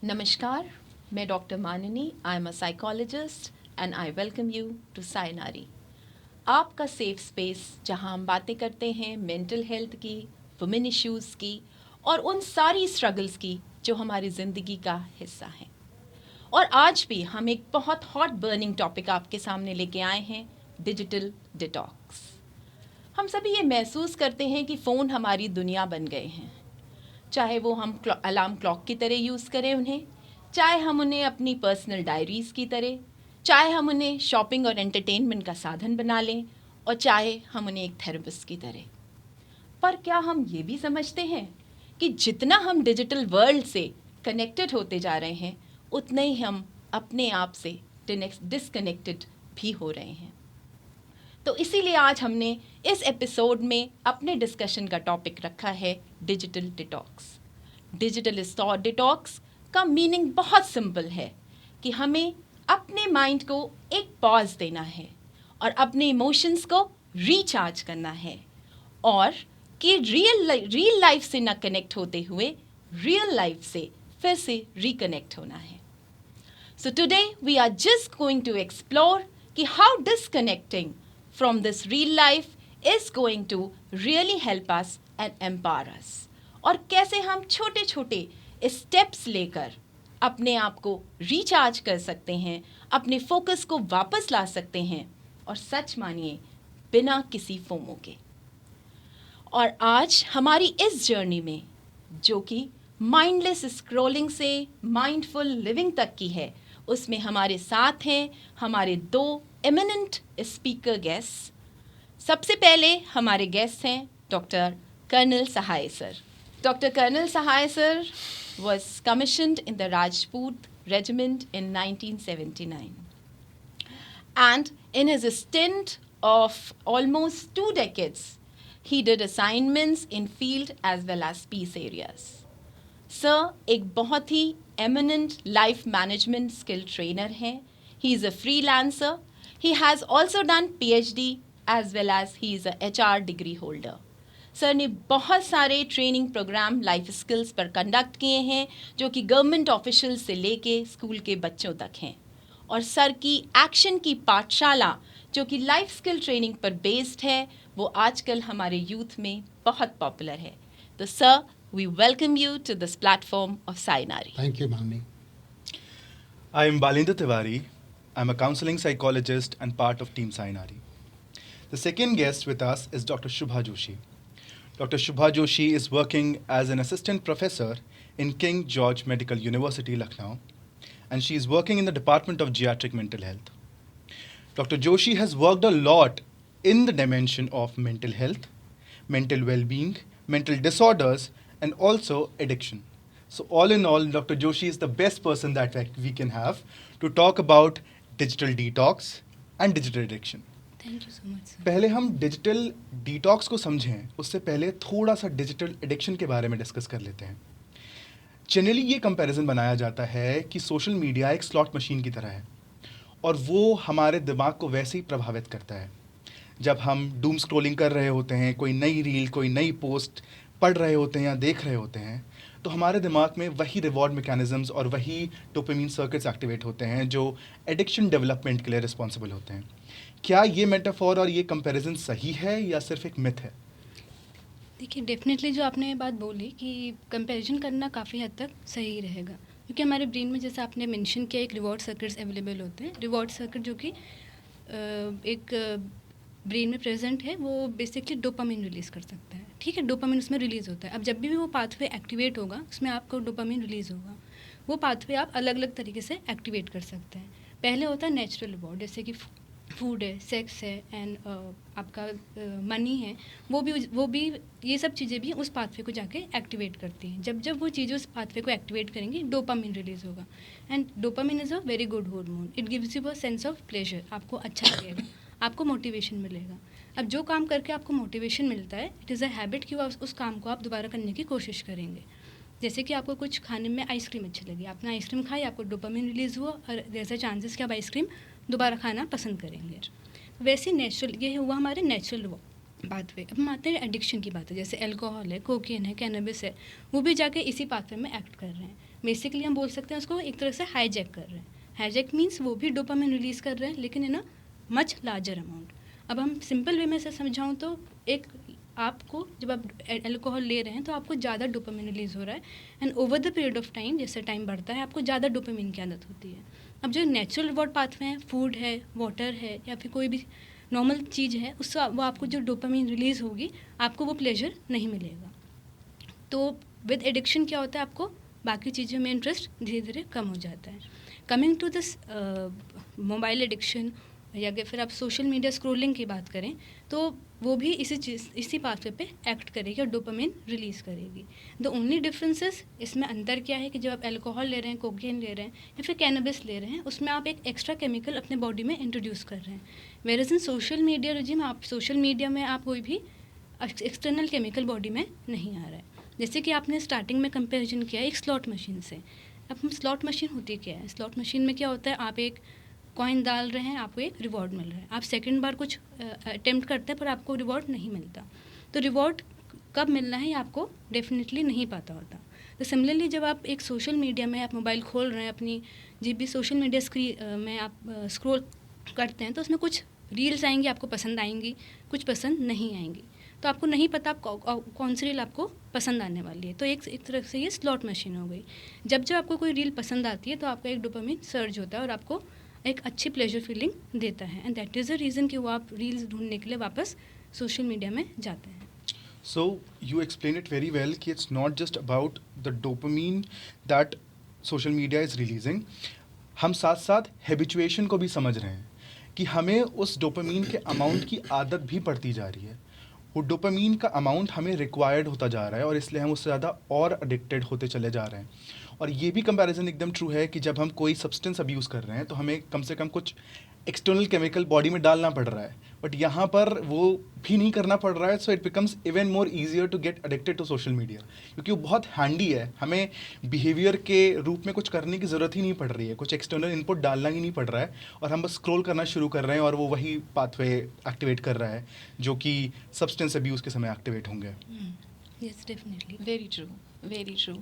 नमस्कार, मैं doctor Manini. I am a psychologist and I welcome you to Sainari, आपका safe space जहां हम बातें करते हैं मेंटल हेल्थ की, वुमेन इश्यूज़ की और उन सारी स्ट्रगल्स की जो हमारी ज़िंदगी का हिस्सा हैं। और आज भी हम एक बहुत हॉट बर्निंग टॉपिक आपके सामने लेके आए हैं, डिजिटल डिटॉक्स। हम सभी ये महसूस करते हैं कि फ़ोन हमारी दुनिया बन गए हैं, चाहे वो हम अलार्म क्लॉक की तरह यूज़ करें उन्हें, चाहे हम उन्हें अपनी पर्सनल डायरीज़ की तरह, चाहे हम उन्हें शॉपिंग और एंटरटेनमेंट का साधन बना लें, और चाहे हम उन्हें एक थेरेपिस्ट की तरह। पर क्या हम ये भी समझते हैं कि जितना हम डिजिटल वर्ल्ड से कनेक्टेड होते जा रहे हैं, उतने ही हम अपने आप से डिसकनेक्टेड भी हो रहे हैं। तो इसीलिए आज हमने इस एपिसोड में अपने डिस्कशन का टॉपिक रखा है डिजिटल डिटॉक्स। डिजिटल डिटॉक्स का मीनिंग बहुत सिंपल है कि हमें अपने माइंड को एक पॉज देना है और अपने इमोशंस को रिचार्ज करना है, और कि रियल लाइफ से न कनेक्ट होते हुए रियल लाइफ से फिर से रिकनेक्ट होना है। So today we are just going to explore कि how disconnecting from this real life is going to really help us and empower us, और कैसे हम छोटे छोटे स्टेप्स लेकर अपने आप को रिचार्ज कर सकते हैं, अपने फोकस को वापस ला सकते हैं, और सच मानिए बिना किसी फोमो के। और आज हमारी इस जर्नी में, जो कि माइंडलेस स्क्रॉलिंग से माइंडफुल लिविंग तक की है, उसमें हमारे साथ हैं हमारे दो एमिनेंट स्पीकर गेस्ट। सबसे पहले हमारे गेस्ट हैं doctor colonel Sahay sir. Doctor colonel Sahay sir was commissioned in the Rajput Regiment in 1979. And in his stint of almost 2 decades, he did assignments in field as well as peace areas. Sir एक बहुत ही eminent life management skill trainer हैं। He is a freelancer. He has also done PhD as well as he is a HR degree holder. Sir ने बहुत सारे training program life skills पर conduct किए हैं, जो कि गवर्नमेंट ऑफिशियल से लेके स्कूल के बच्चों तक हैं। और सर की एक्शन की पाठशाला, जो कि लाइफ स्किल ट्रेनिंग पर बेस्ड है, वो आजकल हमारे यूथ में बहुत पॉपुलर है। तो sir, we welcome you to this platform of Sainari. Thank you, Mani. I am Balendra Tiwari. I'm a counseling psychologist and part of Team Sainari. The second guest with us is Dr. Shubha Joshi. Dr. Shubha Joshi is working as an assistant professor in King George Medical University, Lucknow, and she is working in the Department of Geriatric Mental Health. Dr. Joshi has worked a lot in the dimension of mental health, mental well-being, mental disorders, and also addiction. So all in all, Dr. Joshi is the best person that we can have to talk about digital detox and digital addiction. Thank you so much sir. पहले हम digital detox को समझें, उससे पहले थोड़ा सा digital addiction के बारे में डिस्कस कर लेते हैं। जनरली ये कंपैरिजन बनाया जाता है कि सोशल मीडिया एक स्लॉट मशीन की तरह है, और वो हमारे दिमाग को वैसे ही प्रभावित करता है। जब हम डूम स्क्रॉलिंग कर रहे होते हैं, कोई नई रील, कोई नई पोस्ट पढ़ रहे होते हैं या देख रहे होते हैं, तो हमारे दिमाग में वही रिवॉर्ड मैकेनिज्म्स और वही डोपामिन सर्किट्स एक्टिवेट होते हैं जो एडिक्शन डेवलपमेंट के लिए रिस्पॉन्सिबल होते हैं। क्या ये मेटाफोर और ये कंपैरिजन सही है या सिर्फ एक मिथ है? देखिए, डेफिनेटली जो आपने ये बात बोली कि कंपैरिजन करना काफ़ी हद तक सही रहेगा, क्योंकि हमारे ब्रेन में, जैसे आपने मेंशन किया, एक रिवॉर्ड सर्किट्स अवेलेबल होते हैं। रिवॉर्ड सर्किट जो कि एक ब्रेन में प्रेजेंट है, वो बेसिकली डोपामिन रिलीज़ कर सकता है। ठीक है, डोपामिन उसमें रिलीज़ होता है। अब जब भी वो पाथवे एक्टिवेट होगा, उसमें आपको डोपामिन रिलीज़ होगा। वो पाथवे आप अलग अलग तरीके से एक्टिवेट कर सकते हैं। पहले होता है नेचुरल रिवॉर्ड, जैसे कि फूड है, सेक्स है, एंड आपका मनी है। वो भी ये सब चीज़ें भी उस पाथवे को जाके एक्टिवेट करती हैं। जब वो चीज़ें उस पाथवे को एक्टिवेट करेंगी, डोपामिन रिलीज़ होगा। And dopamine is a very good hormone. It gives you a sense of pleasure. आपको अच्छा लगेगा, आपको मोटिवेशन मिलेगा। अब जो काम करके आपको मोटिवेशन मिलता है, इट इज़ अ हैबिट कि उस काम को आप दोबारा करने की कोशिश करेंगे। जैसे कि आपको कुछ खाने में आइसक्रीम अच्छी लगी, आपने आइसक्रीम खाई, आपको डोपामिन रिलीज़ हुआ, और जैसे चांसेस कि आप आइसक्रीम दोबारा खाना पसंद करेंगे। वैसे नेचुरल, ये हुआ हमारे नेचुरल पाथवे। अब हम आते हैं एडिक्शन की बात है, जैसे अल्कोहल है, कोकेन है, कैनबिस है, वो भी जाके इसी पाथवे में एक्ट कर रहे हैं। बेसिकली हम बोल सकते हैं उसको एक तरह से हाईजैक कर रहे हैं। हाईजैक मीन्स वो भी डोपामिन रिलीज़ कर रहे हैं लेकिन इन अ मच लार्जर अमाउंट। अब हम सिंपल वे में से समझाऊँ तो एक आपको जब आप अल्कोहल ले रहे हैं तो आपको ज़्यादा डोपामिन रिलीज़ हो रहा है and over the period of time जैसे टाइम बढ़ता है आपको ज़्यादा डोपामिन की आदत होती है। अब जो नेचुरल रिवॉर्ड पाथवे हैं, फूड है, वाटर है या फिर कोई भी नॉर्मल चीज़ है, उससे वो आपको जो डोपामिन रिलीज़ होगी आपको वो प्लेजर नहीं मिलेगा। तो विद एडिक्शन क्या होता है, आपको बाकी चीज़ों में इंटरेस्ट धीरे धीरे कम हो जाता है। Coming to this mobile addiction या फिर आप सोशल मीडिया स्क्रोलिंग की बात करें तो वो भी इसी पाथवे पे एक्ट करेगी और डोपामिन रिलीज़ करेगी। द ओनली डिफरेंसेस इसमें अंतर क्या है कि जब आप अल्कोहल ले रहे हैं, कोकेन ले रहे हैं या फिर कैनबिस ले रहे हैं, उसमें आप एक एक्स्ट्रा केमिकल अपने बॉडी में इंट्रोड्यूस कर रहे हैं। वेयरएज़ इन सोशल मीडिया रिजिम, आप सोशल मीडिया में आप कोई भी एक्सटर्नल केमिकल बॉडी में नहीं आ रहा है। जैसे कि आपने स्टार्टिंग में कंपैरिजन किया एक स्लॉट मशीन से। अब हम स्लॉट मशीन होती क्या है, स्लॉट मशीन में क्या होता है, आप एक कॉइन डाल रहे हैं, आपको एक रिवॉर्ड मिल रहा है। आप सेकंड बार कुछ अटेम्प्ट करते हैं पर आपको रिवॉर्ड नहीं मिलता। तो रिवॉर्ड कब मिलना है ये आपको डेफिनेटली नहीं पता होता। तो सिमिलरली जब आप एक सोशल मीडिया में आप मोबाइल खोल रहे हैं, अपनी जब भी सोशल मीडिया स्क्रीन में आप स्क्रॉल करते हैं तो उसमें कुछ रील्स आएंगी, आपको पसंद आएंगी, कुछ पसंद नहीं आएंगी। तो आपको नहीं पता आप कौन सी रील आपको पसंद आने वाली है। तो एक तरह से ये स्लॉट मशीन हो गई। जब जब आपको कोई रील पसंद आती है तो आपका एक डोपामिन सर्ज होता है और आपको एक अच्छी प्लेजर फीलिंग देता है and that is the reason कि वो आप रील्स ढूंढने के लिए वापस सोशल मीडिया में जाते हैं। So you explained it very well कि it's not just about the dopamine that social media is releasing. हम साथ साथ habituation को भी समझ रहे हैं कि हमें उस dopamine के amount की आदत भी पड़ती जा रही है। वो डोपामीन का अमाउंट हमें रिक्वायर्ड होता जा रहा है और इसलिए हम उससे ज़्यादा और एडिक्टेड होते चले जा रहे हैं। और ये भी कंपैरिजन एकदम ट्रू है कि जब हम कोई सब्सटेंस अब्यूज़ कर रहे हैं तो हमें कम से कम कुछ एक्सटर्नल केमिकल बॉडी में डालना पड़ रहा है, बट यहाँ पर वो भी नहीं करना पड़ रहा है। So it becomes even more easier to get addicted to social media, क्योंकि वो बहुत हैंडी है। हमें बिहेवियर के रूप में कुछ करने की ज़रूरत ही नहीं पड़ रही है, कुछ एक्सटर्नल इनपुट डालना ही नहीं पड़ रहा है और हम बस स्क्रॉल करना शुरू कर रहे हैं और वो वही पाथवे एक्टिवेट कर रहा है जो कि सब्सटेंस अब्यूज़ के समय एक्टिवेट होंगे। Yes definitely, very true, very true.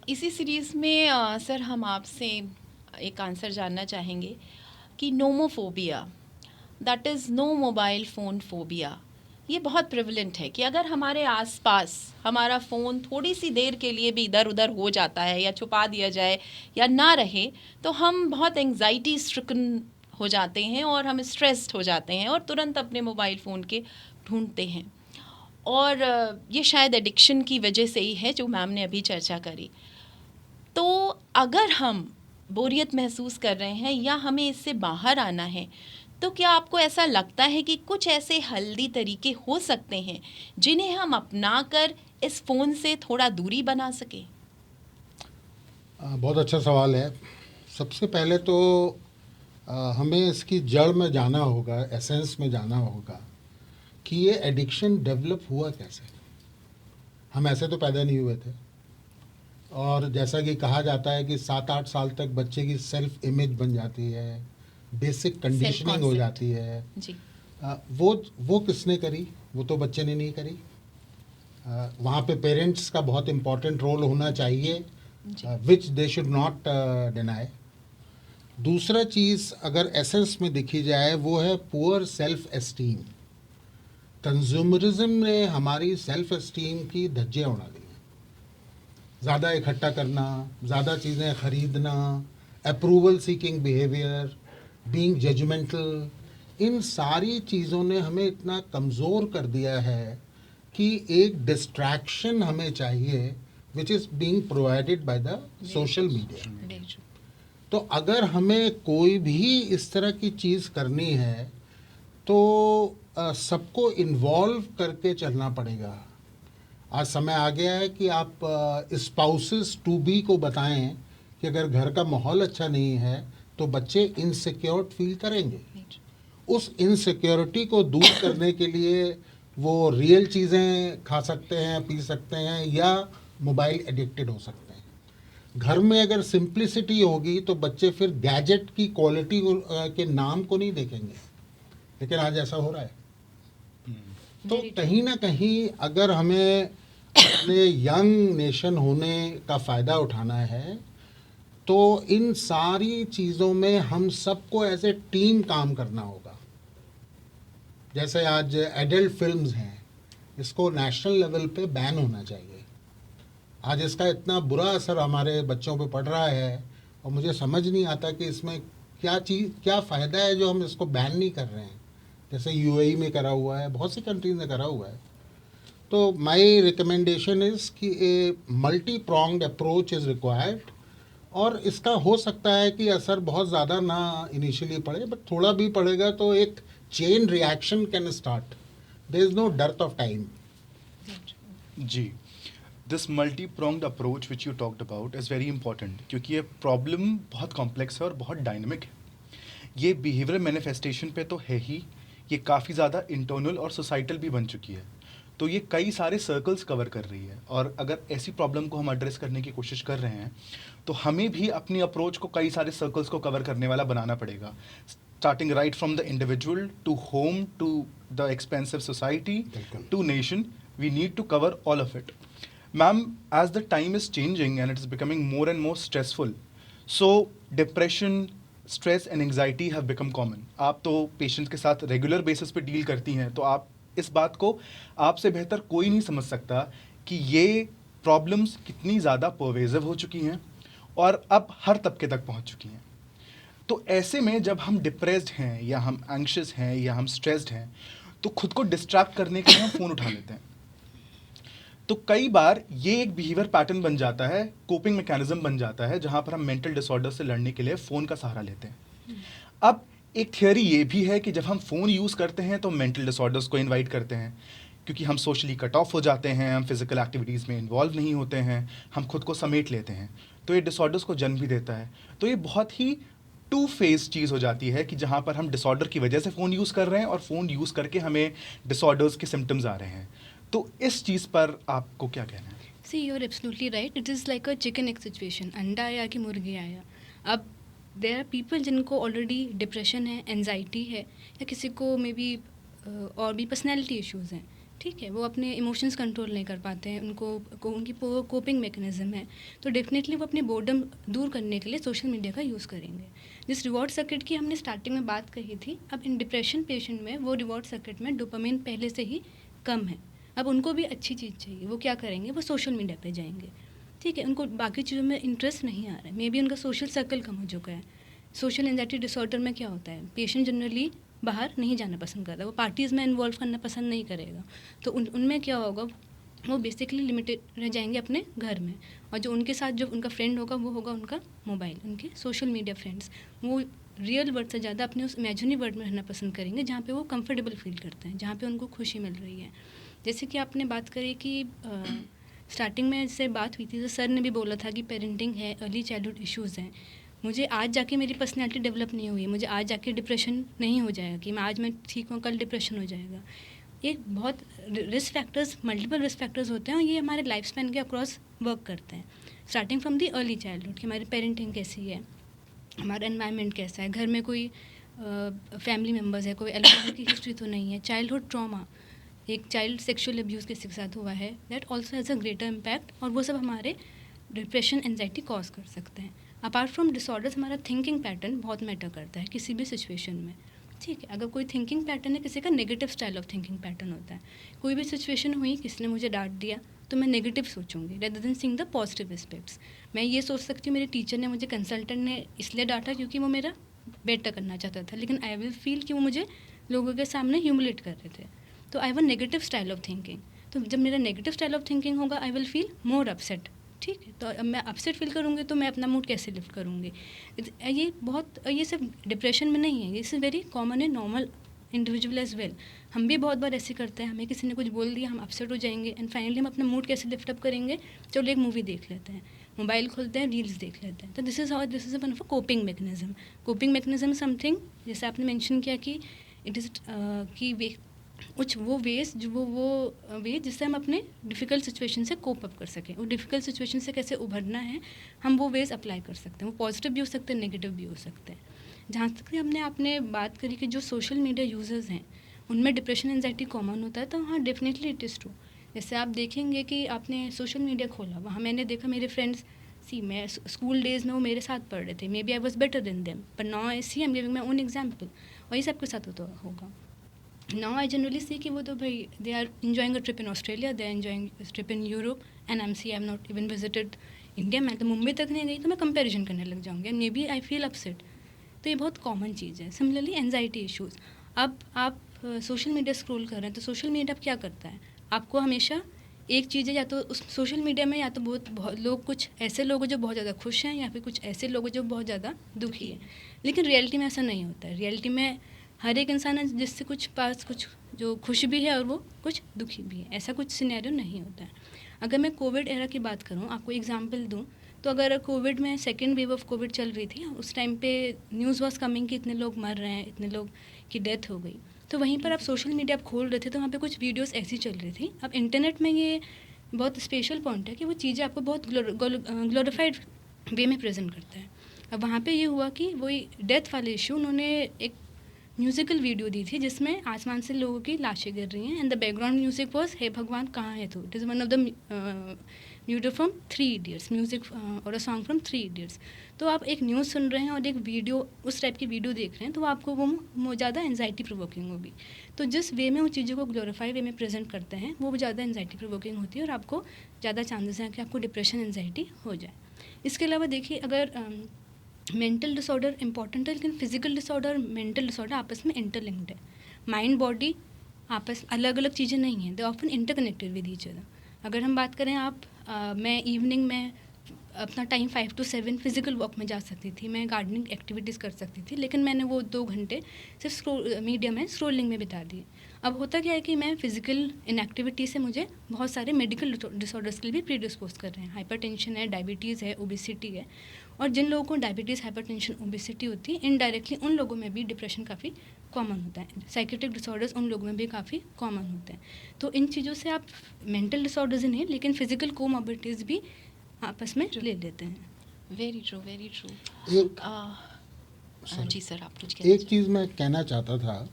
इसी सीरीज़ में सर हम आपसे एक आंसर जानना चाहेंगे कि nomophobia, that is no mobile phone phobia, ये बहुत प्रिवलेंट है कि अगर हमारे आसपास हमारा फ़ोन थोड़ी सी देर के लिए भी इधर उधर हो जाता है या छुपा दिया जाए या ना रहे तो हम बहुत एंग्जाइटी स्ट्रिकन हो जाते हैं और हम स्ट्रेस्ड हो जाते हैं और तुरंत अपने मोबाइल फ़ोन के ढूंढते हैं। और ये शायद एडिक्शन की वजह से ही है जो मैम ने अभी चर्चा करी। तो अगर हम बोरियत महसूस कर रहे हैं या हमें इससे बाहर आना है तो क्या आपको ऐसा लगता है कि कुछ ऐसे हेल्दी तरीके हो सकते हैं जिन्हें हम अपनाकर इस फ़ोन से थोड़ा दूरी बना सकें? बहुत अच्छा सवाल है। सबसे पहले तो हमें इसकी जड़ में जाना होगा, एसेंस में जाना होगा कि ये एडिक्शन डेवलप हुआ कैसे। हम ऐसे तो पैदा नहीं हुए थे और जैसा कि कहा जाता है कि 7-8 साल तक बच्चे की सेल्फ इमेज बन जाती है, बेसिक कंडीशनिंग हो जाती है जी। वो किसने करी? वो तो बच्चे ने नहीं करी। वहाँ पे पेरेंट्स का बहुत इम्पोर्टेंट रोल होना चाहिए, विच दे शुड नॉट डिनाई। दूसरा चीज़ अगर एसेंस में देखी जाए वो है पुअर सेल्फ एस्टीम। कंज्यूमरिज्म ने हमारी सेल्फ एस्टीम की धज्जियाँ उड़ा दी हैं। ज़्यादा इकट्ठा करना, ज़्यादा चीज़ें ख़रीदना, approval seeking behaviour, being judgemental, इन सारी चीज़ों ने हमें इतना कमज़ोर कर दिया है कि एक डिस्ट्रैक्शन हमें चाहिए which is being provided by the social media. तो अगर हमें कोई भी इस तरह की चीज़ करनी है तो सबको इन्वॉल्व करके चलना पड़ेगा। आज समय आ गया है कि आप स्पाउसेस टू बी को बताएं कि अगर घर का माहौल अच्छा नहीं है तो बच्चे इनसिक्योर फील करेंगे। उस इनसिक्योरिटी को दूर करने के लिए वो रियल चीज़ें खा सकते हैं, पी सकते हैं या मोबाइल एडिक्टेड हो सकते हैं। घर में अगर सिंप्लिसिटी होगी तो बच्चे फिर गैजेट की क्वालिटी के नाम को नहीं देखेंगे, लेकिन आज ऐसा हो रहा है। तो कहीं ना कहीं अगर हमें अपने यंग नेशन होने का फ़ायदा उठाना है, तो इन सारी चीज़ों में हम सबको एज ए टीम काम करना होगा। जैसे आज एडल्ट फिल्म्स हैं, इसको नेशनल लेवल पे बैन होना चाहिए। आज इसका इतना बुरा असर हमारे बच्चों पे पड़ रहा है और मुझे समझ नहीं आता कि इसमें क्या फ़ायदा है जो हम इसको बैन नहीं कर रहे हैं। जैसे यूएई में करा हुआ है, बहुत सी कंट्रीज ने करा हुआ है। तो माय रिकमेंडेशन इज़ कि a multi pronged approach is required, और इसका हो सकता है कि असर बहुत ज़्यादा ना इनिशियली पड़े, बट थोड़ा भी पड़ेगा तो एक chain reaction can start. There is no depth of time. जी, this multi pronged approach which you talked about is very important, क्योंकि ये प्रॉब्लम बहुत कॉम्प्लेक्स है और बहुत डायनेमिक है। ये बिहेवियरल मैनिफेस्टेशन पे तो है ही, ये काफ़ी ज़्यादा इंटरनल और सोसाइटल भी बन चुकी है। तो ये कई सारे सर्कल्स कवर कर रही है, और अगर ऐसी प्रॉब्लम को हम एड्रेस करने की कोशिश कर रहे हैं तो हमें भी अपनी अप्रोच को कई सारे सर्कल्स को कवर करने वाला बनाना पड़ेगा, starting right from the individual to home to the expensive society to nation. We need to cover all of it. Ma'am, as the time is changing and it is becoming more and more stressful, so depression, stress and anxiety have become common. आप तो patients के साथ regular basis पे deal करती हैं, तो आप इस बात को आपसे बेहतर कोई नहीं समझ सकता कि ये प्रॉब्लम्स कितनी ज़्यादा परवेजिव हो चुकी हैं और अब हर तबके तक पहुंच चुकी हैं। तो ऐसे में जब हम डिप्रेस्ड हैं या हम एंग्शियस हैं या हम स्ट्रेस्ड हैं, तो खुद को डिस्ट्रैक्ट करने के लिए हम फ़ोन उठा लेते हैं। तो कई बार ये एक बिहेवियर पैटर्न बन जाता है, कोपिंग मैकेनिज्म बन जाता है, जहाँ पर हम मेंटल डिसऑर्डर से लड़ने के लिए फ़ोन का सहारा लेते हैं। अब एक थियोरी ये भी है कि जब हम फ़ोन यूज़ करते हैं तो मेंटल डिसऑर्डर्स को इनवाइट करते हैं, क्योंकि हम सोशली कट ऑफ हो जाते हैं, हम फिजिकल एक्टिविटीज़ में इन्वॉल्व नहीं होते हैं, हम खुद को समेट लेते हैं, तो ये डिसऑर्डर्स को जन्म भी देता है। तो ये बहुत ही टू फेज चीज़ हो जाती है कि जहाँ पर हम डिसऑर्डर की वजह से फ़ोन यूज़ कर रहे हैं और फ़ोन यूज़ करके हमें डिसऑर्डर्स के सिम्टम्स आ रहे हैं। तो इस चीज़ पर आपको क्या कहना है? See you are absolutely right. It is like a chicken egg situation, अंडा आया कि मुर्गी आया। अब देयर आर पीपल जिनको ऑलरेडी डिप्रेशन है, एनजाइटी है, या किसी को मे बी और भी पर्सनैलिटी इश्यूज़ हैं, ठीक है, वो अपने इमोशंस कंट्रोल नहीं कर पाते हैं, उनकी कोपिंग मैकेनिज्म है, तो डेफिनेटली वो अपनी बोर्डम दूर करने के लिए सोशल मीडिया का यूज़ करेंगे। जिस रिवॉर्ड सर्किट की हमने स्टार्टिंग में बात कही थी, अब इन डिप्रेशन पेशेंट में वो रिवॉर्ड सर्किट में डोपामिन पहले से ही कम है। अब उनको भी अच्छी चीज़ चाहिए, वो क्या करेंगे, वो सोशल मीडिया पे जाएंगे, ठीक है, उनको बाकी चीज़ों में इंटरेस्ट नहीं आ रहा है, मे बी उनका सोशल सर्कल कम हो चुका है। सोशल एंजाइटी डिसऑर्डर में क्या होता है, पेशेंट जनरली बाहर नहीं जाना पसंद करता, वो पार्टीज़ में इन्वॉल्व करना पसंद नहीं करेगा, तो उनमें क्या होगा, वो बेसिकली लिमिटेड रह जाएंगे अपने घर में, और जो उनके साथ जो उनका फ्रेंड होगा वो होगा उनका मोबाइल, उनके सोशल मीडिया फ्रेंड्स। वो रियल वर्ड से ज़्यादा अपने उस इमेजिनरी वर्ड में रहना पसंद करेंगे जहाँ पे वो कंफर्टेबल फील करते हैं, जहाँ पे उनको खुशी मिल रही है। जैसे कि आपने बात करी कि स्टार्टिंग में इससे बात हुई थी, तो सर ने भी बोला था कि पेरेंटिंग है, अर्ली चाइल्डहुड इश्यूज़ हैं। मुझे आज जाके मेरी पर्सनैलिटी डेवलप नहीं हुई, मुझे आज जाके डिप्रेशन नहीं हो जाएगा कि आज मैं ठीक हूँ कल डिप्रेशन हो जाएगा। ये बहुत risk factors, multiple risk factors होते हैं, और ये हमारे लाइफ स्पैन के अक्रॉस वर्क करते हैं, starting from the early childhood कि हमारी पेरेंटिंग कैसी है, हमारा एनवायरनमेंट कैसा है, घर में कोई फैमिली मेम्बर्स है, कोई एल्कोहल की हिस्ट्री तो नहीं है, चाइल्डहुड ट्रॉमा, एक चाइल्ड सेक्सुअल अब्यूज़ किसी के साथ हुआ है, that also has a greater impact, और वो सब हमारे डिप्रेशन एंजाइटी कॉज कर सकते हैं। अपार्ट फ्रॉम डिसऑर्डर्स, हमारा थिंकिंग पैटर्न बहुत मैटर करता है किसी भी सिचुएशन में, ठीक है। अगर कोई थिंकिंग पैटर्न है, किसी का negative style of thinking pattern होता है, कोई भी सिचुएशन हुई, किसी ने मुझे डांट दिया, तो मैं नेगेटिव सोचूंगी rather than seeing the positive aspects. मैं ये सोच सकती हूँ मेरे टीचर ने, मुझे कंसल्टेंट ने इसलिए डांटा क्योंकि वो मेरा बेटर करना चाहता था, लेकिन आई विल फील कि वो मुझे लोगों के सामने ह्यूमिलेट कर रहे थे, तो I have a negative style of thinking. तो जब मेरा नेगेटिव स्टाइल ऑफ थिंकिंग होगा, I will feel more upset, ठीक है। तो अब मैं अपसेट फील करूँगी तो मैं अपना मूड कैसे लिफ्ट करूँगी। ये सिर्फ डिप्रेशन में नहीं है, ये इज़ वेरी कॉमन है, नॉर्मल इंडिविजुअल एज वेल। हम भी बहुत बार ऐसे करते हैं, हमें किसी ने कुछ बोल दिया, हम अपसेट हो जाएंगे, एंड फाइनली हम अपना मूड कैसे लिफ्ट अप करेंगे, चलो एक मूवी देख लेते हैं, मोबाइल खोलते हैं, रील्स देख लेते हैं। तो this is one of a coping mechanism. Coping mechanism something, जैसे आपने मेंशन किया कि इट इज़ कि वो वेज जिससे हम अपने डिफ़िकल्ट सिचुएशन से कोप अप कर सकें, वो डिफ़िकल्ट सिचुएशन से कैसे उभरना है, हम वो वेज अप्लाई कर सकते हैं। वो पॉजिटिव भी हो सकते हैं, नेगेटिव भी हो सकते हैं। जहाँ तक आपने बात करी कि जो सोशल मीडिया यूज़र्स हैं उनमें डिप्रेशन एंजाइटी कॉमन होता है, तो हाँ डेफिनेटली इट इज़ ट्रू। जैसे आप देखेंगे कि आपने सोशल मीडिया खोला, वहाँ मैंने देखा मेरे फ्रेंड्स, मैं स्कूल डेज़ में वो मेरे साथ पढ़ रहे थे, maybe I was better than them, पर now I see, I am giving my own example, वही सबके साथ होगा। नाउ आई जनरली सी कि वो तो भाई they are enjoying a trip in Australia, they are enjoying a trip in Europe, and I'm see I'm not even visited India, मैं तो मुंबई तक नहीं गई, तो मैं कंपैरिजन करने लग जाऊँगी, maybe I feel upset. तो ये बहुत कॉमन चीज़ है। सिमिलरली एनजाइटी इश्यूज़, अब आप सोशल मीडिया स्क्रॉल कर रहे हैं, तो सोशल मीडिया क्या करता है, आपको हमेशा एक चीज़ है, या तो उस सोशल मीडिया में या तो बहुत लोग, कुछ ऐसे लोग हैं जो बहुत ज़्यादा खुश हैं, या फिर कुछ ऐसे लोग हैं जो बहुत ज़्यादा दुखी हैं। लेकिन रियलिटी में ऐसा नहीं होता है। रियलिटी में हर एक इंसान है जिससे कुछ जो खुश भी है और वो कुछ दुखी भी है, ऐसा कुछ सिनेरियो नहीं होता है। अगर मैं कोविड एरा की बात करूँ, आपको एग्जांपल दूँ, तो अगर कोविड में सेकेंड वेव ऑफ कोविड चल रही थी, उस टाइम पे न्यूज़ वाज कमिंग कि इतने लोग मर रहे हैं, इतने लोग की डेथ हो गई, तो वहीं पर आप सोशल मीडिया आप खोल रहे थे तो वहाँ पे कुछ वीडियोस ऐसी चल रही थी। अब इंटरनेट में ये बहुत स्पेशल पॉइंट है कि वो चीज़ें आपको बहुत ग्लोरीफाइड वे में प्रेजेंट करता है। अब वहाँ पे ये हुआ कि वही डेथ वाले इशू, उन्होंने एक म्यूज़िकल वीडियो दी थी जिसमें आसमान से लोगों की लाशें गिर रही हैं, and the background music was हे भगवान कहाँ है तू। It is one of the music from 3 Idiots, music और अ सॉन्ग फ्रॉम 3 इडियट्स। तो आप एक न्यूज़ सुन रहे हैं और एक वीडियो, उस टाइप की वीडियो देख रहे हैं, तो आपको वो ज़्यादा एनजाइटी प्रोवोकिंग होगी। तो जिस वे में उन चीज़ों को ग्लोरीफाई वे में प्रेजेंट करते हैं, वो ज़्यादा एनजाइटी प्रोवोकिंग होती है और आपको ज़्यादा चांसेस हैं कि आपको डिप्रेशन, एनजाइटी हो जाए। इसके अलावा देखिए, अगर मेंटल डिसऑर्डर इंपॉर्टेंट है, लेकिन फिजिकल डिसऑर्डर, मेंटल डिसऑर्डर आपस में इंटरलिंक्ड है। माइंड बॉडी आपस अलग अलग चीज़ें नहीं हैं, they often interconnected with each other. अगर हम बात करें, मैं इवनिंग में अपना टाइम 5 to 7 फिजिकल वॉक में जा सकती थी, मैं गार्डनिंग एक्टिविटीज़ कर सकती थी, लेकिन मैंने वो 2 घंटे सिर्फ मीडिया में स्क्रोलिंग में बिता दिए। अब होता क्या है कि मैं फिजिकल इनएक्टिविटी से मुझे बहुत सारे मेडिकल डिसऑर्डर्स के लिए भी प्रीडिस्पोज कर रहे हैं। हाइपरटेंशन है, डायबिटीज़ है, ओबेसिटी है, और जिन लोगों को डायबिटीज़, हाइपरटेंशन, ओबेसिटी होती है, इनडायरेक्टली उन लोगों में भी डिप्रेशन काफ़ी कॉमन होता है। साइकेट्रिक डिसऑर्डर्स उन लोगों में भी काफ़ी कॉमन होते हैं। तो इन चीज़ों से आप मेंटल डिसऑर्डर्स ही नहीं, लेकिन फिजिकल कोमॉर्बिडिटीज़ भी आपस में ले लेते हैं। Very true, very true. जी सर, आप कुछ एक चीज़ मैं कहना चाहता था,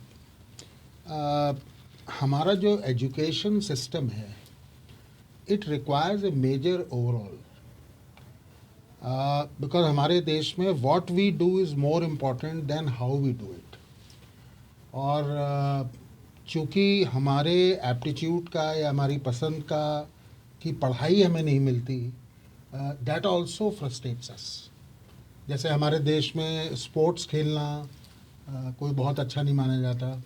हमारा जो एजुकेशन सिस्टम है, it requires a major overall, because हमारे देश में what we do is more important than how we do it. और चूँकि हमारे एप्टीट्यूड का या हमारी पसंद का की पढ़ाई हमें नहीं मिलती, दैट ऑल्सो फ्रस्ट्रेट्स अस। जैसे हमारे देश में स्पोर्ट्स खेलना कोई बहुत अच्छा नहीं माना जाता,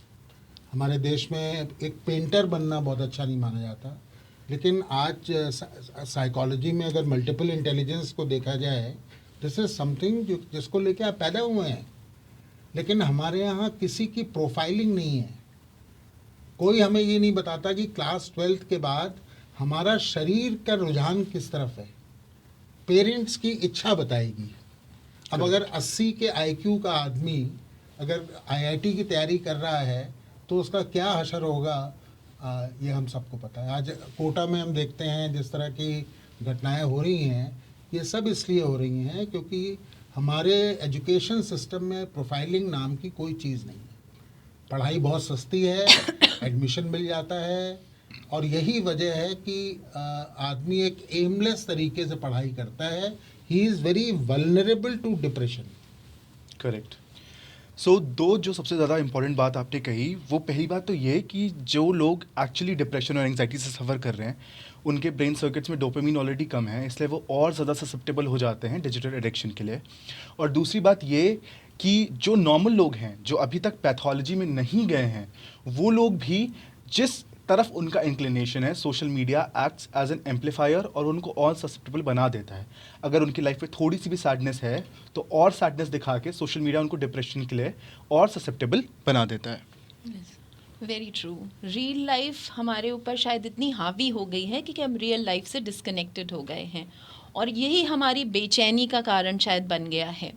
हमारे देश में एक पेंटर बनना बहुत अच्छा नहीं माना जाता, लेकिन आज साइकोलॉजी में अगर मल्टीपल इंटेलिजेंस को देखा जाए, दिस इज़ समथिंग जिसको लेके आप पैदा हुए हैं, लेकिन हमारे यहाँ किसी की प्रोफाइलिंग नहीं है। कोई हमें ये नहीं बताता कि क्लास 12th के बाद हमारा शरीर का रुझान किस तरफ है, पेरेंट्स की इच्छा बताएगी। अब अगर 80 के IQ का आदमी अगर IIT की तैयारी कर रहा है तो उसका क्या हशर होगा, ये हम सबको पता है। आज कोटा में हम देखते हैं जिस तरह की घटनाएं हो रही हैं, ये सब इसलिए हो रही हैं क्योंकि हमारे एजुकेशन सिस्टम में प्रोफाइलिंग नाम की कोई चीज़ नहीं है। पढ़ाई बहुत सस्ती है, एडमिशन मिल जाता है, और यही वजह है कि आदमी एक एमलेस तरीके से पढ़ाई करता है। He is very vulnerable to depression. Correct. So दो जो सबसे ज़्यादा इंपॉर्टेंट बात आपने कही, वो पहली बात तो ये कि जो लोग एक्चुअली डिप्रेशन और एंग्जाइटी से सफ़र कर रहे हैं, उनके ब्रेन सर्किट्स में डोपामिन ऑलरेडी कम है, इसलिए वो और ज़्यादा ससेप्टेबल हो जाते हैं डिजिटल एडिक्शन के लिए। और दूसरी बात ये कि जो नॉर्मल लोग हैं, जो अभी तक पैथोलॉजी में नहीं गए हैं, वो लोग भी जिस तरफ उनका इंक्लिनेशन है, social media acts as an amplifier और उनको और ससेप्टेबल बना देता है। अगर उनकी लाइफ में थोड़ी सी भी सैडनेस है तो और सैडनेस दिखा के सोशल मीडिया उनको डिप्रेशन के लिए और ससेप्टेबल बना देता है। Very true. रियल लाइफ हमारे ऊपर शायद इतनी हावी हो गई है कि हम रियल लाइफ से डिस्कनेक्टेड हो गए हैं, और यही हमारी बेचैनी का कारण शायद बन गया है।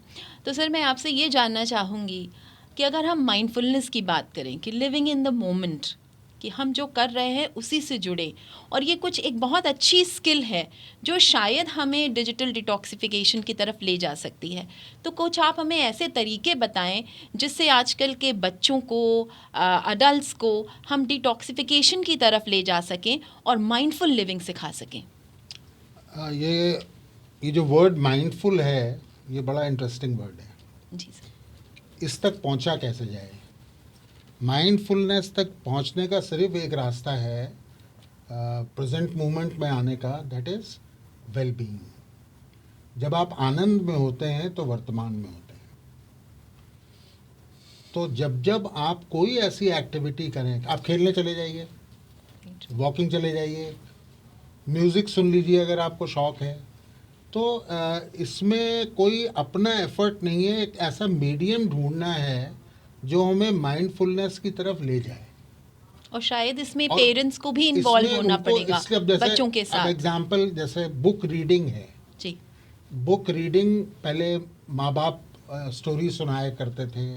तो सर, मैं आपसे ये जानना चाहूँगी कि अगर हम माइंडफुलनेस की बात करें कि लिविंग इन द मोमेंट, कि हम जो कर रहे हैं उसी से जुड़े, और ये कुछ एक बहुत अच्छी स्किल है जो शायद हमें डिजिटल डिटॉक्सिफिकेशन की तरफ ले जा सकती है। तो कुछ आप हमें ऐसे तरीके बताएं जिससे आजकल के बच्चों को, अडल्ट्स को हम डिटॉक्सिफिकेशन की तरफ ले जा सकें और माइंडफुल लिविंग सिखा सकें। ये जो वर्ड माइंडफुल है, ये बड़ा इंटरेस्टिंग वर्ड है। जी सर। इस तक पहुंचा कैसे जाए? माइंडफुलनेस तक पहुंचने का सिर्फ एक रास्ता है प्रेजेंट मोमेंट में आने का, दैट इज वेल बीइंग। जब आप आनंद में होते हैं तो वर्तमान में होते हैं। तो जब जब आप कोई ऐसी एक्टिविटी करें, आप खेलने चले जाइए, वॉकिंग चले जाइए, म्यूज़िक सुन लीजिए अगर आपको शौक़ है, तो इसमें कोई अपना एफर्ट नहीं है। एक ऐसा मीडियम ढूंढना है जो हमें माइंडफुलनेस की तरफ ले जाए। और शायद इसमें और पेरेंट्स को भी इन्वॉल्व इसमें होना उनको, पड़ेगा इसलिए अब जैसे बच्चों के अब साथ। एग्जाम्पल जैसे बुक रीडिंग है। जी। बुक रीडिंग पहले माँ बाप स्टोरी सुनाया करते थे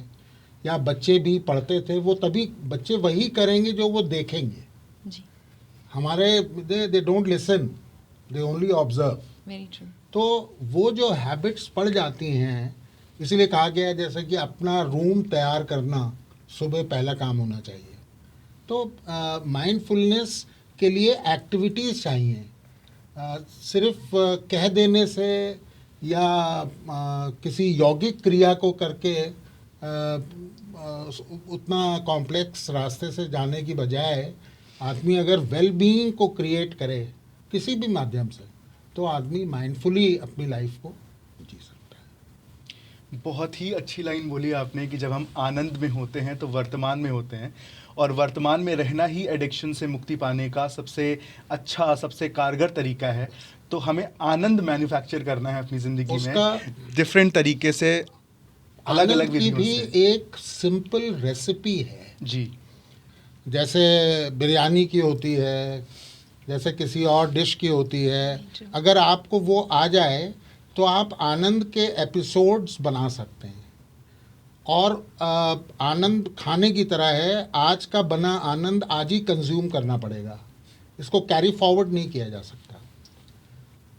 या बच्चे भी पढ़ते थे, वो तभी बच्चे वही करेंगे जो वो देखेंगे। जी। हमारे they don't listen, they only observe. Very true. तो वो जो हैबिट्स पड़ जाती हैं, इसीलिए कहा गया है जैसे कि अपना रूम तैयार करना सुबह पहला काम होना चाहिए। तो माइंडफुलनेस के लिए एक्टिविटीज़ चाहिए। सिर्फ कह देने से या किसी यौगिक क्रिया को करके उतना कॉम्प्लेक्स रास्ते से जाने की बजाय आदमी अगर वेल बीइंग को क्रिएट करे किसी भी माध्यम से, तो आदमी माइंडफुली अपनी लाइफ को जी सकता है। बहुत ही अच्छी लाइन बोली आपने कि जब हम आनंद में होते हैं तो वर्तमान में होते हैं, और वर्तमान में रहना ही एडिक्शन से मुक्ति पाने का सबसे अच्छा, सबसे कारगर तरीका है। तो हमें आनंद मैन्युफैक्चर करना है अपनी ज़िंदगी में डिफरेंट तरीके से, अलग अलग आनंद की विधियों भी से। एक सिंपल रेसिपी है। जी। जैसे बिरयानी की होती है, जैसे किसी और डिश की होती है, अगर आपको वो आ जाए तो आप आनंद के एपिसोड्स बना सकते हैं। और आनंद खाने की तरह है, आज का बना आनंद आज ही कंज्यूम करना पड़ेगा, इसको कैरी फॉरवर्ड नहीं किया जा सकता।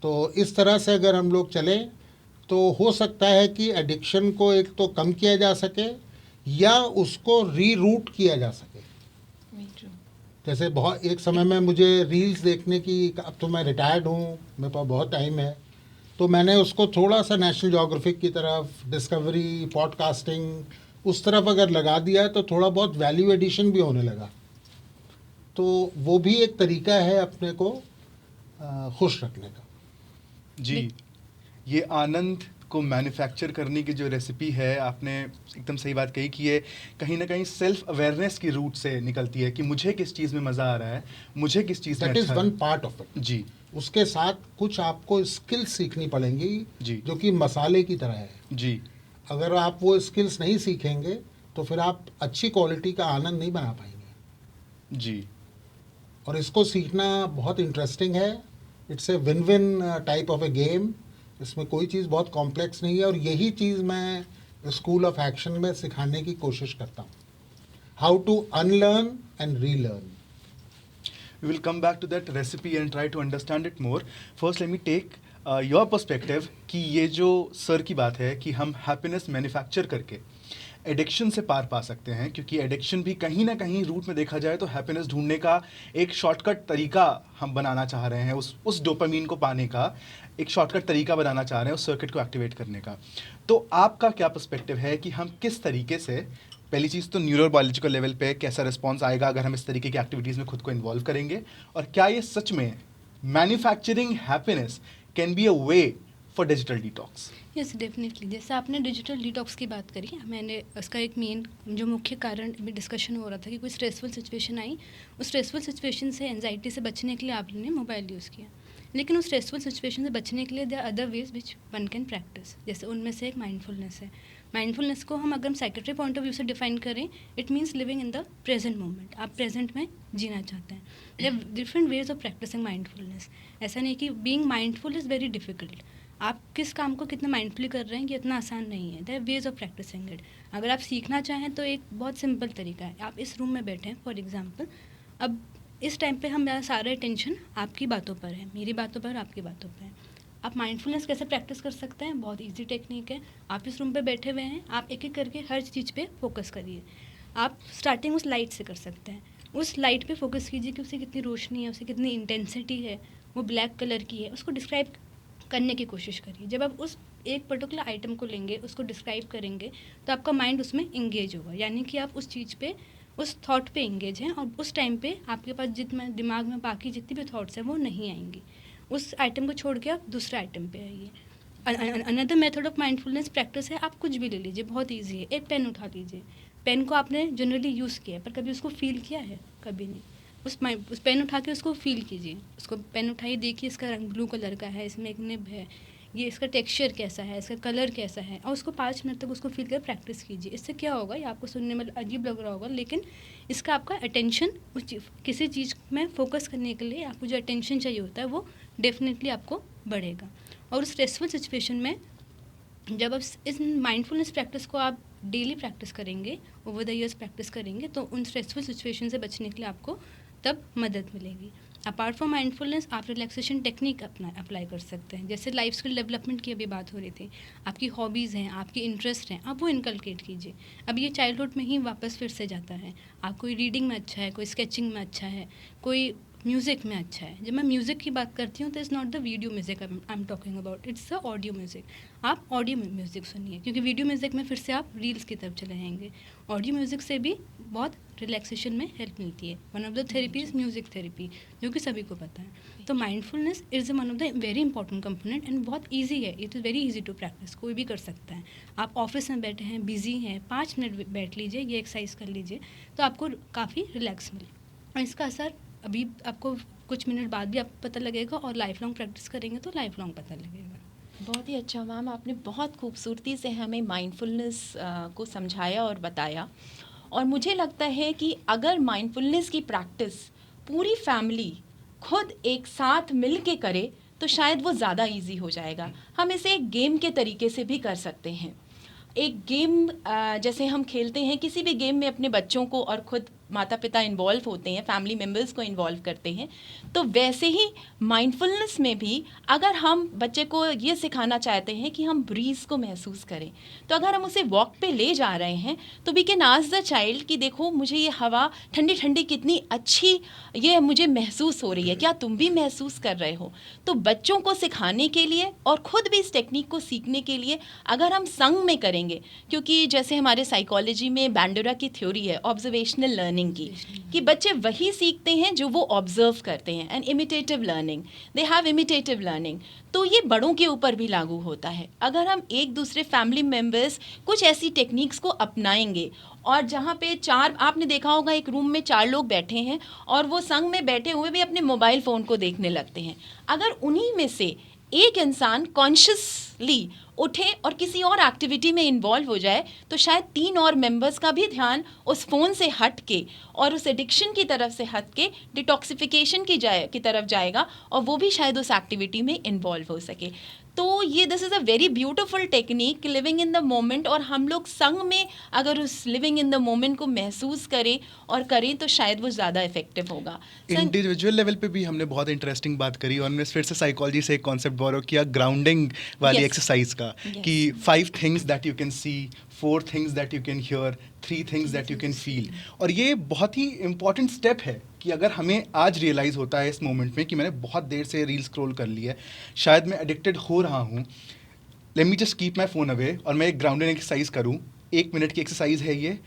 तो इस तरह से अगर हम लोग चलें तो हो सकता है कि एडिक्शन को एक तो कम किया जा सके या उसको रीरूट किया जा सके। जैसे बहुत एक समय में मुझे रील्स देखने की, अब तो मैं रिटायर्ड हूँ, मेरे पास बहुत टाइम है, तो मैंने उसको थोड़ा सा नेशनल ज्योग्राफिक की तरफ, डिस्कवरी, पॉडकास्टिंग उस तरफ अगर लगा दिया है तो थोड़ा बहुत वैल्यू एडिशन भी होने लगा। तो वो भी एक तरीका है अपने को खुश रखने का। जी, ये आनंद को मैन्युफैक्चर करने की जो रेसिपी है, आपने एकदम सही बात कही कि ये कहीं ना कहीं सेल्फ अवेयरनेस की रूट से निकलती है कि मुझे किस चीज़ में मज़ा आ रहा है, मुझे किस चीज़ में दैट इज़ अच्छा वन पार्ट ऑफ इट। जी। उसके साथ कुछ आपको स्किल्स सीखनी पड़ेंगी जी। जो कि मसाले की तरह है। जी। अगर आप वो स्किल्स नहीं सीखेंगे तो फिर आप अच्छी क्वालिटी का आनंद नहीं बना पाएंगे। जी। और इसको सीखना बहुत इंटरेस्टिंग है। It's a win win type of A game. इसमें कोई चीज़ बहुत कॉम्प्लेक्स नहीं है, और यही चीज़ मैं स्कूल ऑफ एक्शन में सिखाने की कोशिश करता हूँ, how to unlearn and relearn. We will come back to that recipe and try to understand it more. First, let me take your perspective कि ये जो सर की बात है कि हम हैप्पीनेस मैन्युफैक्चर करके एडिक्शन से पार पा सकते हैं, क्योंकि एडिक्शन भी कहीं ना कहीं रूट में देखा जाए तो हैप्पीनेस ढूंढने का एक शॉर्टकट तरीका हम बनाना चाह रहे हैं, उस डोपामीन को पाने का एक शॉर्टकट तरीका बनाना चाह रहे हैं, उस सर्किट को एक्टिवेट करने का। तो आपका क्या पर्सपेक्टिव है कि हम किस तरीके से, पहली चीज़ तो न्यूरोबायोलॉजिकल लेवल पे कैसा रिस्पॉन्स आएगा अगर हम इस तरीके की एक्टिविटीज़ में खुद को इन्वॉल्व करेंगे, और क्या ये सच में manufacturing happiness can be a way for digital detox? Yes, definitely. जैसे आपने डिजिटल डिटॉक्स की बात करी, मैंने उसका एक मेन जो मुख्य कारण भी डिस्कशन हो रहा था कि कोई स्ट्रेसफुल सिचुएशन आई, उस स्ट्रेसफुल सिचुएशन से, एंजाइटी से बचने के लिए आपने मोबाइल यूज़ किया। लेकिन उस स्ट्रेसफुल सिचुएशन से बचने के लिए there are other ways which one can practise. जैसे उनमें से एक माइंडफुलनेस है। माइंडफुलनेस को हम अगर साइकेट्री पॉइंट ऑफ व्यू से डिफाइन करें, it means living in the present moment. आप प्रेजेंट में जीना चाहते हैं। There are different ways of practising mindfulness. ऐसा नहीं कि being mindful is very difficult. आप किस काम को कितना माइंडफुली कर रहे हैं ये इतना आसान नहीं है। There are ways of practising it. अगर आप सीखना चाहें तो एक बहुत सिंपल तरीका है, आप इस रूम में बैठे हैं फॉर एग्जांपल, अब इस टाइम पे हमारा सारा अटेंशन आपकी बातों पर है, मेरी बातों पर, आपकी बातों पर है। आप माइंडफुलनेस कैसे प्रैक्टिस कर सकते हैं? बहुत इजी टेक्निक है। आप इस रूम पे बैठे हुए हैं, आप एक एक करके हर चीज़ पे फोकस करिए। आप स्टार्टिंग उस लाइट से कर सकते हैं। उस लाइट पे फोकस कीजिए कि उससे कितनी रोशनी है, उससे कितनी इंटेंसिटी है, वो ब्लैक कलर की है, उसको डिस्क्राइब करने की कोशिश करिए। जब आप उस एक पर्टिकुलर आइटम को लेंगे, उसको डिस्क्राइब करेंगे, तो आपका माइंड उसमें इंगेज होगा, यानी कि आप उस चीज़ पे, उस थॉट पे इंगेज हैं, और उस टाइम पे आपके पास जितना दिमाग में बाकी जितनी भी थॉट्स हैं वो नहीं आएंगी। उस आइटम को छोड़ के आप दूसरे आइटम पे आइए। Another method of mindfulness practice है, आप कुछ भी ले लीजिए, बहुत ईजी है। एक पेन उठा लीजिए। पेन को आपने जनरली यूज़ किया है, पर कभी उसको फील किया है? कभी नहीं। उस पेन उठा के उसको फील कीजिए। उसको पेन उठाइए, देखिए इसका रंग ब्लू कलर का है, इसमें एक निब है, ये इसका टेक्सचर कैसा है, इसका कलर कैसा है, और उसको 5 मिनट तक उसको फील कर प्रैक्टिस कीजिए। इससे क्या होगा, ये आपको सुनने में अजीब लग रहा होगा, लेकिन इसका आपका अटेंशन किसी चीज़ में फोकस करने के लिए आपको जो अटेंशन चाहिए होता है वो डेफिनेटली आपको बढ़ेगा। और उस स्ट्रेसफुल सिचुएशन में जब आप इस माइंडफुलनेस प्रैक्टिस को आप डेली प्रैक्टिस करेंगे, ओवर द ईयर्स प्रैक्टिस करेंगे, तो उन स्ट्रेसफुल सिचुएशन से बचने के लिए आपको तब मदद मिलेगी। अपार्ट फ्रॉम माइंडफुलनेस आप रिलैक्सेशन टेक्निक अप्लाई कर सकते हैं। जैसे लाइफ स्किल डेवलपमेंट की अभी बात हो रही थी, आपकी हॉबीज़ हैं, आपकी इंटरेस्ट हैं, आप वो इनकलकेट कीजिए। अब ये चाइल्डहुड में ही वापस फिर से जाता है। आप कोई रीडिंग में अच्छा है, कोई स्केचिंग में अच्छा है, कोई म्यूज़िक में अच्छा है। जब मैं म्यूज़िक की बात करती हूँ तो it's not the video music I am talking about, it's the audio music. आप ऑडियो म्यूज़िक सुनिए, क्योंकि वीडियो म्यूज़िक में फिर से आप रील्स की तरफ चले जाएंगे। ऑडियो म्यूज़िक से भी बहुत रिलैक्सेशन में हेल्प मिलती है। One of the therapy is music therapy, जो कि सभी को पता है। तो mindfulness is one of the very important component and बहुत ईजी है। It is very easy to practise, कोई भी कर सकता है। आप ऑफिस में बैठे हैं, बिजी हैं, 5 मिनट बैठ लीजिए, ये एक्सरसाइज कर लीजिए, तो आपको काफ़ी रिलैक्स मिले। और इसका असर अभी आपको कुछ मिनट बाद भी आपको पता लगेगा, और लाइफ लॉन्ग प्रैक्टिस करेंगे तो लाइफ लॉन्ग पता लगेगा। बहुत ही अच्छा मैम, आपने बहुत खूबसूरती से हमें माइंडफुलनेस को समझाया और बताया। और मुझे लगता है कि अगर माइंडफुलनेस की प्रैक्टिस पूरी फैमिली खुद एक साथ मिल के करे तो शायद वो ज़्यादा इजी हो जाएगा। हम इसे एक गेम के तरीके से भी कर सकते हैं। एक गेम जैसे हम खेलते हैं, किसी भी गेम में अपने बच्चों को और खुद माता पिता इन्वॉल्व होते हैं, फैमिली मेम्बर्स को इन्वॉल्व करते हैं, तो वैसे ही माइंडफुलनेस में भी अगर हम बच्चे को ये सिखाना चाहते हैं कि हम ब्रीज को महसूस करें, तो अगर हम उसे वॉक पे ले जा रहे हैं तो we can ask the child कि देखो मुझे ये हवा ठंडी ठंडी कितनी अच्छी ये मुझे महसूस हो रही है, क्या तुम भी महसूस कर रहे हो? तो बच्चों को सिखाने के लिए और ख़ुद भी इस टेक्निक को सीखने के लिए अगर हम संग में करेंगे, क्योंकि जैसे हमारे साइकोलॉजी में बैंडोरा की थ्योरी है ऑब्जर्वेशनल लर्निंग की, कि बच्चे वही सीखते हैं जो वो ऑब्जर्व करते हैं, and imitative learning, they have imitative learning. तो ये बड़ों के ऊपर भी लागू होता है। अगर हम एक दूसरे फैमिली मेम्बर्स कुछ ऐसी टेक्निक्स को अपनाएंगे, और जहाँ पे 4, आपने देखा होगा एक रूम में 4 लोग बैठे हैं और वो संग में बैठे हुए भी अपने मोबाइल फ़ोन को देखने लगते हैं, अगर उन्हीं में से एक इंसान कॉन्शियसली उठे और किसी और एक्टिविटी में इन्वॉल्व हो जाए, तो शायद 3 और मेंबर्स का भी ध्यान उस फ़ोन से हट के और उस एडिक्शन की तरफ से हट के डिटॉक्सिफिकेशन की तरफ जाएगा, और वो भी शायद उस एक्टिविटी में इन्वॉल्व हो सके। तो ये this is a very beautiful technique, living in the moment, और हम लोग संग में अगर उस लिविंग इन द मोमेंट को महसूस करें और करें तो शायद वो ज़्यादा इफेक्टिव होगा। इंडिविजुअल लेवल पे भी हमने बहुत इंटरेस्टिंग बात करी, और हमने फिर से साइकोलॉजी से एक कॉन्सेप्ट बोरो किया ग्राउंडिंग वाली एक्सरसाइज का, कि 5 things that you can see, 4 things that you can hear, 3 things that you can feel. और ये बहुत ही इंपॉर्टेंट स्टेप है कि अगर हमें आज रियलाइज़ होता है इस मोमेंट में कि मैंने बहुत देर से रील स्क्रॉल कर ली है, शायद मैं एडिक्टेड हो रहा हूँ, let me just keep my phone away और मैं एक ग्राउंडिंग एक्सरसाइज करूँ। 1 मिनट की एक्सरसाइज है ये,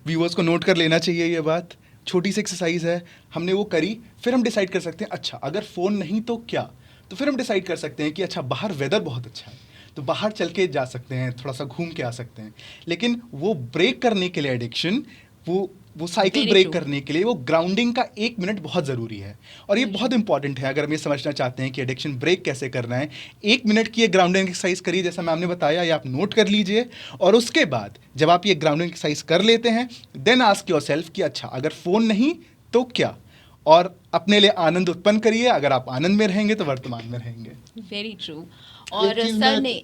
व्यूअर्स को नोट कर लेना चाहिए ये बात, छोटी सी एक्सरसाइज है, हमने वो करी, फिर हम डिसाइड कर सकते हैं अच्छा अगर फ़ोन नहीं तो क्या, तो फिर हम डिसाइड कर सकते हैं कि अच्छा बाहर वेदर बहुत अच्छा है तो बाहर चल के जा सकते हैं, थोड़ा सा घूम के आ सकते हैं। लेकिन वो ब्रेक करने के लिए एडिक्शन, वो साइकिल ब्रेक करने के लिए वो ग्राउंडिंग का 1 मिनट बहुत ज़रूरी है। और ये बहुत इंपॉर्टेंट है अगर हम ये समझना चाहते हैं कि एडिक्शन ब्रेक कैसे करना है। 1 मिनट की ये ग्राउंडिंग एक्सरसाइज करिए, जैसा मैम ने बताया, ये आप नोट कर लीजिए, और उसके बाद जब आप ये ग्राउंडिंग एक्सरसाइज कर लेते हैं, देन आस्क योरसेल्फ कि अच्छा अगर फ़ोन नहीं तो क्या, और अपने लिए आनंद उत्पन्न करिए। अगर आप आनंद में रहेंगे तो वर्तमान में रहेंगे। Very true. और सर ने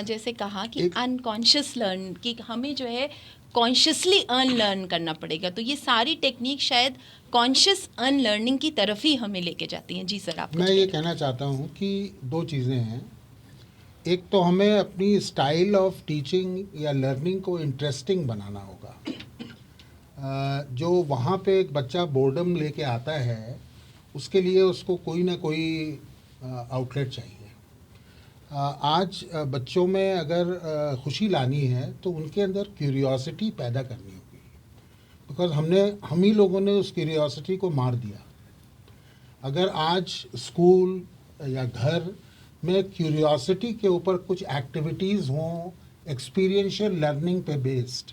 जैसे कहा कि अनकॉन्शियस लर्न कि हमें जो है कॉन्शियसली अनलर्न करना पड़ेगा। तो ये सारी टेक्निक शायद कॉन्शियस अनलर्निंग की तरफ ही हमें लेके जाती हैं। जी सर, आप मैं ये कहना चाहता हूँ कि दो चीज़ें हैं। एक तो हमें अपनी स्टाइल ऑफ टीचिंग या लर्निंग को इंटरेस्टिंग बनाना होगा। जो वहाँ पे एक बच्चा बोर्डम लेके आता है, उसके लिए उसको कोई ना कोई आउटलेट चाहिए। आज बच्चों में अगर खुशी लानी है तो उनके अंदर क्यूरियोसिटी पैदा करनी होगी, बिकॉज हम ही लोगों ने उस क्यूरियोसिटी को मार दिया। अगर आज स्कूल या घर में क्यूरियोसिटी के ऊपर कुछ एक्टिविटीज़ हों एक्सपीरियंशियल लर्निंग पे बेस्ड,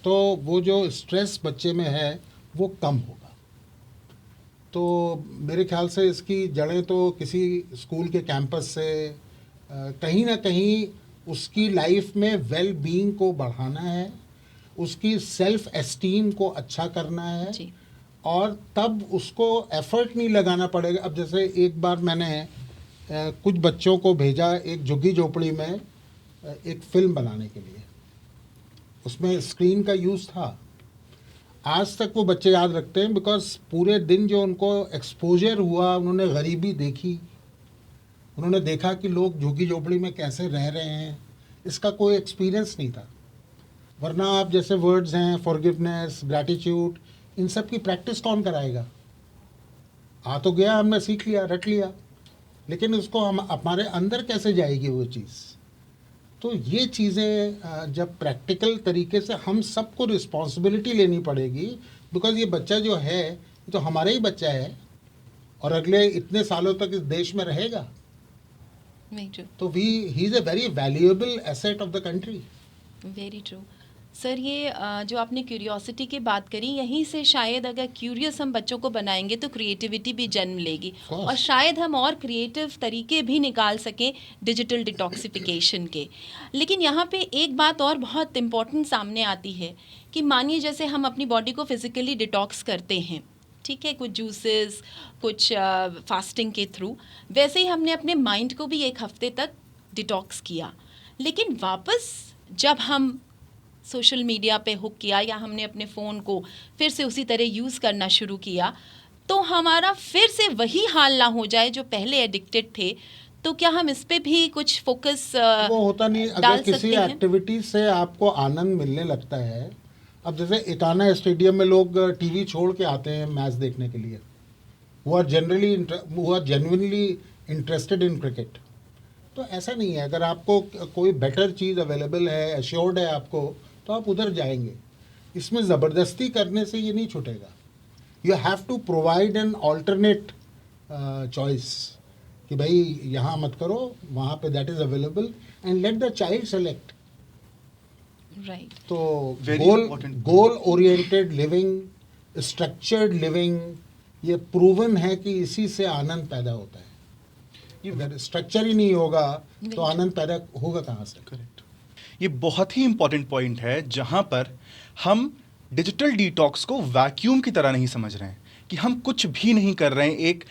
तो वो जो स्ट्रेस बच्चे में है वो कम होगा। तो मेरे ख्याल से इसकी जड़ें तो किसी स्कूल के कैंपस से कहीं ना कहीं उसकी लाइफ में वेल बीइंग को बढ़ाना है, उसकी सेल्फ एस्टीम को अच्छा करना है जी। और तब उसको एफर्ट नहीं लगाना पड़ेगा। अब जैसे एक बार मैंने कुछ बच्चों को भेजा एक झुग्गी झोपड़ी में एक फिल्म बनाने के लिए, उसमें स्क्रीन का यूज़ था। आज तक वो बच्चे याद रखते हैं, बिकॉज पूरे दिन जो उनको एक्सपोजर हुआ, उन्होंने गरीबी देखी, उन्होंने देखा कि लोग झुग्गी झोपड़ी में कैसे रह रहे हैं, इसका कोई एक्सपीरियंस नहीं था। वरना आप जैसे वर्ड्स हैं फॉरगिवनेस, ग्रैटिट्यूड, इन सब की प्रैक्टिस कौन कराएगा? आ तो गया, हमने सीख लिया, रट लिया, लेकिन उसको हम हमारे अंदर कैसे जाएगी वो चीज़? तो ये चीज़ें जब प्रैक्टिकल तरीके से हम सबको रिस्पॉन्सिबिलिटी लेनी पड़ेगी, बिकॉज ये बच्चा जो है ये तो हमारा ही बच्चा है और अगले इतने सालों तक इस देश में रहेगा। तो ही is a very valuable asset of the country. Very true sir. ये जो आपने क्यूरियोसिटी की बात करी, यहीं से शायद अगर क्यूरियस हम बच्चों को बनाएंगे तो क्रिएटिविटी भी जन्म लेगी और शायद हम और क्रिएटिव तरीके भी निकाल सकें डिजिटल डिटॉक्सिफिकेशन के। लेकिन यहाँ पे एक बात और बहुत इम्पॉर्टेंट सामने आती है कि मानिए जैसे हम अपनी बॉडी को फिज़िकली डिटॉक्स करते हैं, ठीक है, कुछ जूसेस, कुछ फास्टिंग के थ्रू, वैसे ही हमने अपने माइंड को भी एक हफ्ते तक डिटॉक्स किया। लेकिन वापस जब हम सोशल मीडिया पे हुक किया या हमने अपने फ़ोन को फिर से उसी तरह यूज़ करना शुरू किया, तो हमारा फिर से वही हाल ना हो जाए जो पहले एडिक्टेड थे। तो क्या हम इस पे भी कुछ फोकस वो होता नहीं। अगर किसी एक्टिविटी से आपको आनंद मिलने लगता है, अब जैसे इटाना स्टेडियम में लोग टीवी छोड़ के आते हैं मैच देखने के लिए, वो are genuinely interested in cricket. तो ऐसा नहीं है, अगर आपको कोई बेटर चीज़ अवेलेबल है, एश्योर्ड है आपको, तो आप उधर जाएंगे। इसमें ज़बरदस्ती करने से ये नहीं छूटेगा। You have to provide an alternate choice कि भाई यहाँ मत करो, वहाँ पे that is available and let the child select. Right. तो Very important. Goal oriented living, structured living, ये प्रूवन है कि इसी से आनंद पैदा होता है। अगर स्ट्रक्चर ही नहीं होगा तो आनंद पैदा होगा कहाँ से? करेक्ट। ये बहुत ही इंपॉर्टेंट पॉइंट है जहाँ पर हम डिजिटल डिटॉक्स को वैक्यूम की तरह नहीं समझ रहे हैं कि हम कुछ भी नहीं कर रहे हैं, एक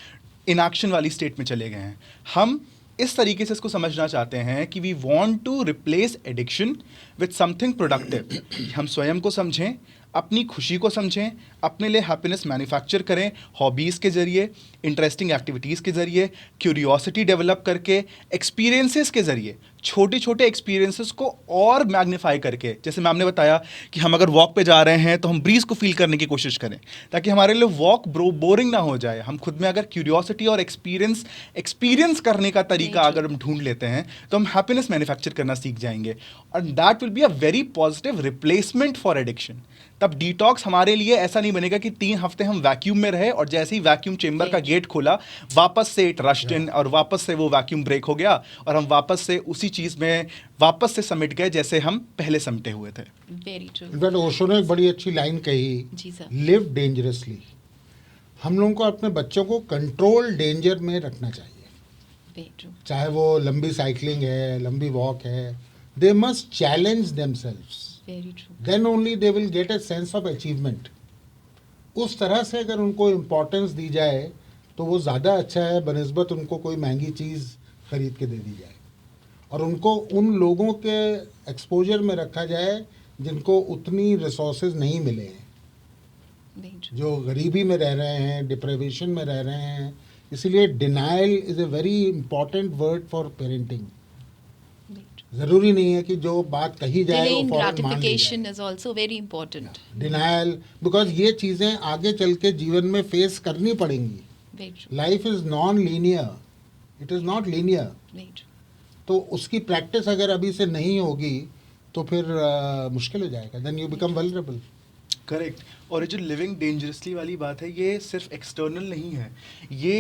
इनएक्शन वाली स्टेट में चले गए हैं। हम इस तरीके से इसको समझना चाहते हैं कि we want to replace addiction with something productive. हम स्वयं को समझें, अपनी खुशी को समझें, अपने लिए हैप्पीनेस मैन्युफैक्चर करें हॉबीज़ के ज़रिए, इंटरेस्टिंग एक्टिविटीज़ के ज़रिए, क्यूरियोसिटी डेवलप करके, एक्सपीरियंसेस के ज़रिए, छोटे छोटे एक्सपीरियंसेस को और मैग्नीफाई करके। जैसे मैम ने बताया कि हम अगर वॉक पे जा रहे हैं तो हम ब्रीज को फील करने की कोशिश करें ताकि हमारे लिए वॉक बोरिंग ना हो जाए। हम खुद में अगर क्यूरियोसिटी और एक्सपीरियंस करने का तरीका अगर हम ढूंढ लेते हैं तो हम हैप्पीनेस मैन्युफैक्चर करना सीख जाएंगे और that will be a very positive replacement for addiction. तब डिटॉक्स हमारे लिए ऐसा नहीं बनेगा कि 3 हफ्ते हम वैक्यूम में रहे और जैसे ही वैक्यूम चेंबर का गेट खोला वापस से इट रश्ड इन और वापस से वो वैक्यूम ब्रेक हो गया और हम वापस से उसी चीज़ में वापस से समेट गए जैसे हम पहले समेटे हुए थे। Very true. इनफैक्ट ओशो ने एक बड़ी अच्छी लाइन कही, जी सर। Live dangerously. हम लोगों को अपने बच्चों को कंट्रोल डेंजर में रखना चाहिए। Very true. चाहे वो लंबी साइकिलिंग है, लंबी वॉक है, they must challenge themselves, very true. Then only they will get a sense of achievement. उस तरह से अगर उनको इम्पोर्टेंस दी जाए तो वो ज़्यादा अच्छा है बनिस्बत उनको कोई महंगी चीज़ खरीद के दे दी जाए और उनको उन लोगों के एक्सपोजर में रखा जाए जिनको उतनी रिसोर्सेज नहीं मिले हैं, Very true. जो गरीबी में रह रहे हैं, डिप्रेवेशन में रह रहे हैं. इसीलिए denial is a very important word for parenting. Very true. ज़रूरी नहीं है कि जो बात कही जाए वो Delaying फौरन मान ली gratification जाए. is also very important. Denial, because ये चीज़ें आगे चल के जीवन में फेस करनी पड़ेंगी. Very true. Life is non linear, it is not linear. Very true. तो उसकी प्रैक्टिस अगर अभी से नहीं होगी तो फिर मुश्किल हो जाएगा. Then you become vulnerable. Correct. और ये जो लिविंग डेंजरसली वाली बात है, ये सिर्फ एक्सटर्नल नहीं है, ये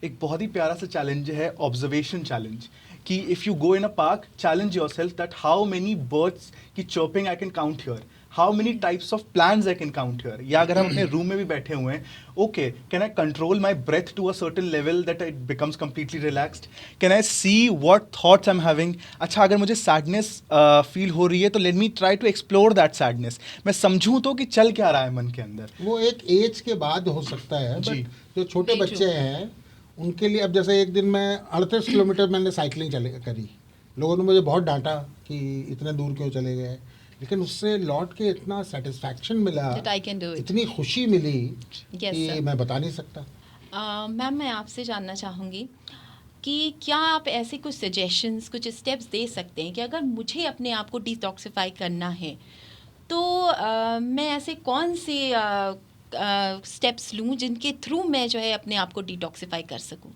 एक बहुत ही प्यारा सा चैलेंज है, ऑब्जर्वेशन चैलेंज. कि if you go in a park, challenge yourself that how many birds की chirping I can count here, how many types of plants I can count here. या अगर हम अपने रूम में भी बैठे हुए हैं, okay, can I control my breath to a certain level that it becomes completely relaxed. Can I see what thoughts I am having. अच्छा, अगर मुझे सैडनेस फील हो रही है तो let me try to explore that sadness. मैं समझूँ तो कि चल क्या रहा है मन के अंदर. वो एक एज के बाद हो सकता है. जी. बट जो छोटे Very बच्चे हैं उनके लिए, अब जैसे एक दिन मैं 38 किलोमीटर मैंने साइकिलिंग करी. लोगों ने मुझे बहुत डांटा कि इतने दूर क्यों चले गए, लेकिन उससे लौट के इतना सेटिस्फैक्शन मिला, That I can do it. इतनी खुशी मिली Yes, कि sir. मैं बता नहीं सकता. मैम, मैं आपसे जानना चाहूँगी कि क्या आप ऐसे कुछ सजेशंस, कुछ स्टेप्स दे सकते हैं कि अगर मुझे अपने आप को डिटॉक्सिफाई करना है तो मैं ऐसे कौन से स्टेप्स लूँ जिनके थ्रू मैं जो है अपने आप को डिटॉक्सिफाई कर सकूँ.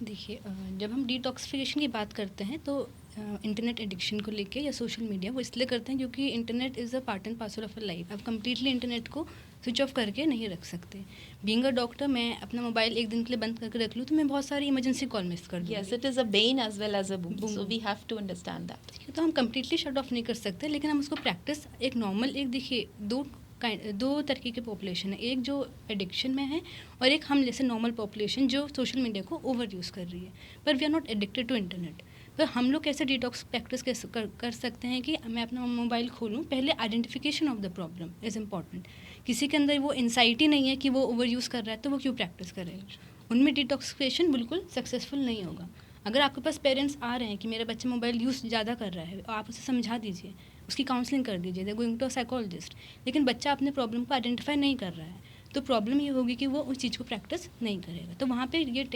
देखिए, जब हम डिटॉक्सिफिकेशन की बात करते हैं तो इंटरनेट एडिक्शन को लेके या सोशल मीडिया, वो इसलिए करते हैं क्योंकि internet is a part and parcel of a life. आप कंप्लीटली इंटरनेट को स्विच ऑफ करके नहीं रख सकते. बीइंग अ डॉक्टर, मैं अपना मोबाइल एक दिन के लिए बंद करके रख लूँ तो मैं बहुत सारी इमरजेंसी कॉल मिस कर दूँ. Yes, it is a bane as well as a boon. Boon. So we have to understand that. तो हम कंप्लीटली शट ऑफ नहीं कर सकते, लेकिन हम उसको प्रैक्टिस एक नॉर्मल, एक देखिए दो तरीके की पॉपुलेशन है. एक जो एडिक्शन में है और एक हम जैसे नॉर्मल पॉपुलेशन जो सोशल मीडिया को ओवर यूज़ कर रही है. पर we are not addicted to internet. तो हम लोग कैसे डिटॉक्स प्रैक्टिस कर सकते हैं कि मैं अपना मोबाइल खोलूँ. पहले identification of the problem is important. किसी के अंदर वो इंसाइटी नहीं है कि वो ओवर यूज़ कर रहा है तो वो क्यों प्रैक्टिस करेगा. उनमें डिटॉक्सिफिकेशन बिल्कुल सक्सेसफुल नहीं होगा. अगर आपके पास पेरेंट्स आ रहे हैं कि मेरा बच्चा मोबाइल यूज़ ज़्यादा कर रहा है, आप उसे समझा दीजिए, उसकी काउंसलिंग कर दीजिए, they going to a psychologist. लेकिन बच्चा अपने प्रॉब्लम को आइडेंटिफाई नहीं कर रहा है तो प्रॉब्लम ये होगी कि वो उस चीज़ को प्रैक्टिस नहीं करेगा. तो वहाँ पे ये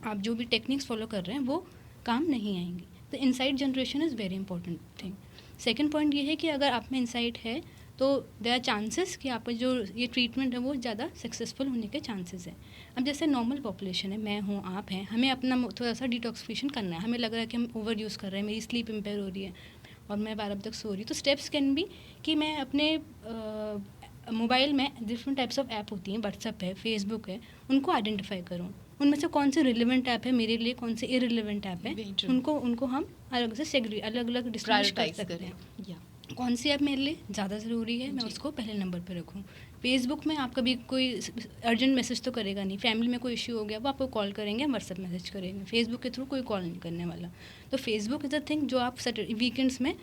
आप जो भी टेक्निक्स फॉलो कर रहे हैं वो काम नहीं आएंगी. तो insight generation is very important thing. Second point ये है कि अगर आप में इंसाइट है तो देयर आर चांसेस कि आपका जो ये ट्रीटमेंट है वो ज़्यादा सक्सेसफुल होने के चांसेस हैं. अब जैसे नॉर्मल पॉपुलेशन है, मैं हूँ, आप हैं, हमें अपना थोड़ा सा डिटॉक्सिफिकेशन करना है. हमें लग रहा है कि हम ओवर यूज़ कर रहे हैं, मेरी स्लीप इम्पेयर हो रही है और मैं 12 बजे तक सो रही हूँ. तो स्टेप्स कैन बी कि मैं अपने मोबाइल में डिफरेंट टाइप्स ऑफ ऐप होती हैं, व्हाट्सअप है, फेसबुक है, उनको आइडेंटिफाई करूँ. उनमें से कौन से रिलेवेंट ऐप है मेरे लिए, कौन से इररिलेवेंट ऐप है, Very true. उनको हम अलग से अलग अलग डिस्ट्रीब्यूट कर Prioritize सकते करें. हैं. Yeah. कौन सी ऐप मेरे लिए ज़्यादा ज़रूरी है, मैं जी. उसको पहले नंबर पे रखूँ. फेसबुक में आप कभी कोई अर्जेंट मैसेज तो करेगा नहीं. फैमिली में कोई इश्यू हो गया वो आपको कॉल करेंगे, व्हाट्सएप मैसेज करेंगे. फेसबुक के थ्रू कोई कॉल नहीं करने वाला. तो फेसबुक इज़ अ थिंग जो आप वीकेंड्स में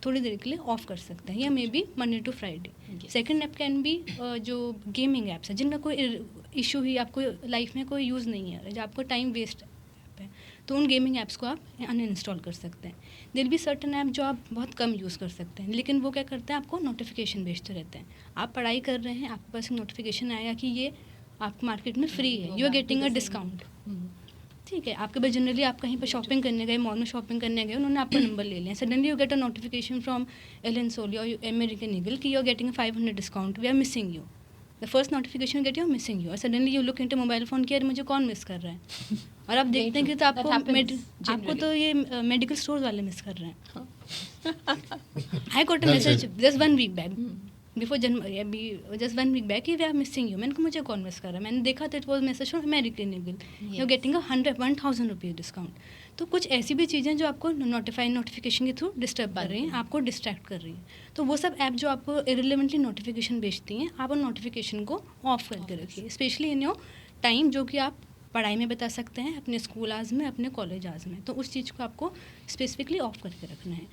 थोड़ी देर के लिए ऑफ कर सकते हैं, या maybe Monday to Friday. Yes. Second app can be जो गेमिंग ऐप्स है जिनका कोई इशू ही आपको लाइफ में कोई यूज़ नहीं है, जो आपको टाइम वेस्ट ऐप है, तो उन गेमिंग ऐप्स को आप अनइंस्टॉल कर सकते हैं. देयर बी सर्टन ऐप जो आप बहुत कम यूज़ कर सकते हैं, लेकिन वो क्या करते हैं, आपको नोटिफिकेशन भेजते रहते हैं. आप पढ़ाई कर रहे हैं, आपके पास नोटिफिकेशन आएगा कि ये आपको मार्केट में फ्री है, you are getting a discount. ठीक है, आपके पास जनरली आप कहीं पर शॉपिंग करने गए, मॉल में शॉपिंग करने गए, उन्होंने आपका नंबर ले लिया. Suddenly you get a notification from Allen Solly और अमेरिकन ईगल कि you are getting a 500 discount, we are missing you. The first notification get you missing you, और suddenly you look into mobile phone कि यार मुझे कौन miss कर रहा है. और आप देखते हैं कि तो That happens आपको तो ये मेडिकल स्टोर वाले मिस कर रहे हैं. I got a That's message it. Just 1 week back, before just 1 week back, we are missing you. मैंने कहा मुझे कौन मिस कर रहा है. मैंने देखा तो it was message from American Eagle, you are getting 1,000 rupees discount. तो कुछ ऐसी भी चीज़ें जो आपको नोटिफिकेशन के थ्रू डिस्टर्ब कर रही हैं, आपको डिस्ट्रैक्ट कर रही हैं. तो वो सब ऐप जो आपको इररिलेवेंटली नोटिफिकेशन भेजती हैं, आप उन नोटिफिकेशन को ऑफ करके रखिए, स्पेशली इन योर टाइम जो कि आप पढ़ाई में बता सकते हैं, अपने स्कूल आवर्स में, अपने कॉलेज आवर्स में. तो उस चीज़ को आपको स्पेसिफिकली ऑफ करके रखना है.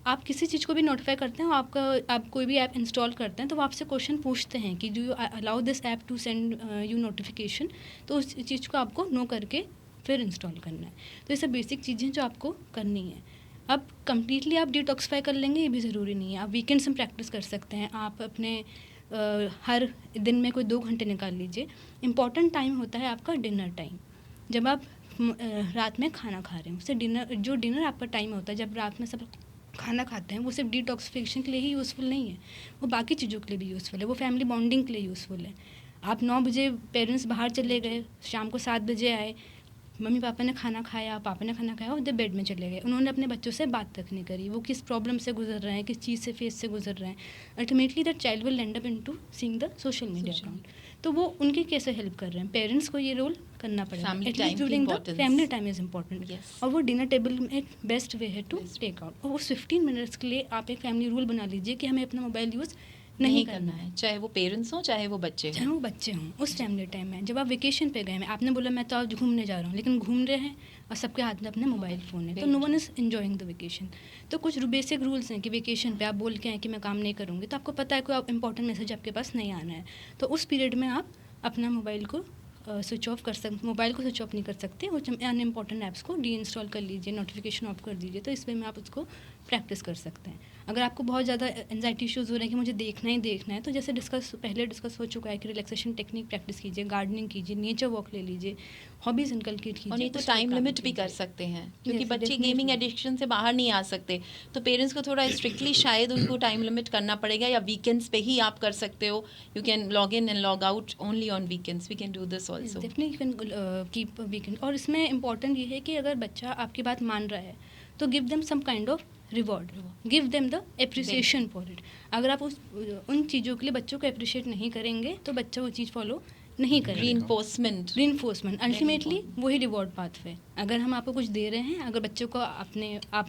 आप किसी चीज़ को भी नोटिफाई करते हैं, आप कोई भी ऐप इंस्टॉल करते हैं तो वो आपसे क्वेश्चन पूछते हैं कि do you allow this app to send you notification. तो उस चीज़ को आपको नो करके फिर इंस्टॉल करना है. तो ये सब बेसिक चीज़ें जो आपको करनी है. अब कम्प्लीटली आप डिटॉक्सिफाई कर लेंगे ये भी ज़रूरी नहीं है, आप वीकेंड्स में प्रैक्टिस कर सकते हैं। आप अपने हर दिन में कोई 2 घंटे निकाल लीजिए। इम्पॉर्टेंट टाइम होता है आपका डिनर टाइम, जब आप रात में खाना खा रहे हैं उससे डिनर आपका टाइम होता है, जब रात में सब खाना खाते हैं, वो सिर्फ डिटॉक्सिफिकेशन के लिए ही यूज़फुल नहीं है, वो बाकी चीज़ों के लिए भी यूज़फुल है, वो फैमिली बॉन्डिंग के लिए यूज़फुल है। आप 9 बजे पेरेंट्स बाहर चले गए, शाम को 7 बजे आए, मम्मी पापा ने खाना खाया, पापा ने खाना खाया, उधर बेड में चले गए, उन्होंने अपने बच्चों से बात तक नहीं करी, वो किस प्रॉब्लम से गुजर रहे हैं, किस चीज़ से फेस से गुजर रहे हैं। Ultimately that child will and up into seeing the social media account. तो वो उनके कैसे हेल्प कर रहे हैं, पेरेंट्स को ये रोल करना पड़ेगा। Family At time least की during the importance. family time is important. Yes. और वो डिनर टेबल में एक बेस्ट वे है टू टेक आउट। और वो 15 मिनट्स के लिए आप एक फैमिली रूल बना लीजिए कि हमें अपना मोबाइल यूज़ नहीं करना है, चाहे वो पेरेंट्स हों चाहे वो बच्चे चाहे हों। वो बच्चे हों। उस फैमिली टाइम में जब आप वेकेशन पे गए हैं, आपने बोला मैं तो आज घूमने जा रहा हूँ, लेकिन घूम रहे हैं और सबके हाथ में अपने मोबाइल फ़ोन है, तो no one is enjoying the vacation. तो कुछ बेसिक रूल्स हैं कि वेकेशन पे आप बोल के आए कि मैं काम नहीं करूँगी, तो आपको पता है कोई इंपॉर्टेंट मैसेज आपके पास नहीं आना है, तो उस पीरियड में आप अपना मोबाइल को स्विच ऑफ कर सकते, मोबाइल को स्विच ऑफ नहीं कर सकते, वो अनइम्पॉर्टेंट ऐप्स को डी इंस्टॉल कर लीजिए, नोटिफिकेशन ऑफ कर दीजिए। तो इस वे में आप उसको प्रैक्टिस कर सकते हैं। अगर आपको बहुत ज़्यादा एंजाइटी इश्यूज़ हो रहे हैं कि मुझे देखना ही देखना है, तो जैसे पहले डिस्कस हो चुका है कि रिलैक्सेशन टेक्निक प्रैक्टिस कीजिए, गार्डनिंग कीजिए, नेचर वॉक ले लीजिए, हॉबीज़ इनकलकेट कीजिए। और नहीं तो उस पर टाइम काम लिमिट भी कीजिए। कर सकते हैं, क्योंकि Yes, बच्चे definitely. गेमिंग एडिक्शन से बाहर नहीं आ सकते, तो पेरेंट्स को थोड़ा स्ट्रिक्टली शायद उनको टाइम लिमिट करना पड़ेगा, या वीकेंड्स पे ही आप कर सकते हो। You can log in and log out only on weekends, we can do this also. Definitely you can keep weekend. और इसमें इंपॉर्टेंट ये है कि अगर बच्चा आपकी बात मान रहा है तो give them some kind of reward, give them the appreciation for it. अगर आप उन चीज़ों के लिए बच्चों को अप्रिशिएट नहीं करेंगे तो बच्चा वो चीज़ फॉलो नहीं करेगा। रीइंफोर्समेंट अल्टीमेटली वही रिवॉर्ड पाथ है। अगर हम आपको कुछ दे रहे हैं, अगर बच्चों को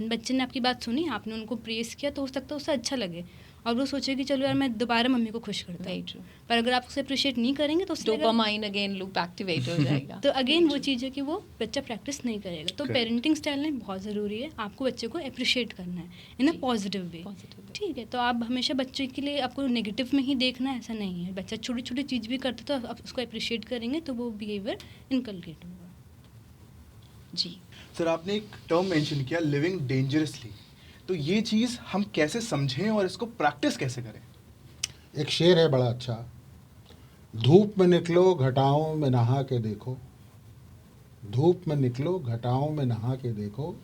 बच्चे ने आपकी बात सुनी, आपने उनको प्रेस किया, तो हो सकता है उससे अच्छा लगे और वो सोचे कि चलो यार मैं दोबारा मम्मी को खुश करता हूँ। पर अगर आप उसे अप्रिशिएट नहीं करेंगे तो उससे डोपामाइन अगेन लूप एक्टिवेट हो जाएगा। तो अगेन वो चीज़ है कि वो बच्चा प्रैक्टिस नहीं करेगा। तो पेरेंटिंग स्टाइल में बहुत ज़रूरी है, आपको बच्चे को अप्रिशिएट करना है इन अ पॉजिटिव वे। ठीक है, तो आप हमेशा बच्चे के लिए आपको नेगेटिव में ही देखना है, ऐसा नहीं है। बच्चा छोटी छोटी चीज़ भी करता है तो आप उसको अप्रिशिएट करेंगे तो वो बिहेवियर इनकलकेट होगा। जी सर, आपने एक टर्म मेंशन किया, लिविंग डेंजरसली। तो ये चीज़ हम कैसे समझें और इसको प्रैक्टिस कैसे करें? एक शेर है बड़ा अच्छा, धूप में निकलो घटाओं में नहा के देखो, धूप में निकलो घटाओं में नहा के देखो,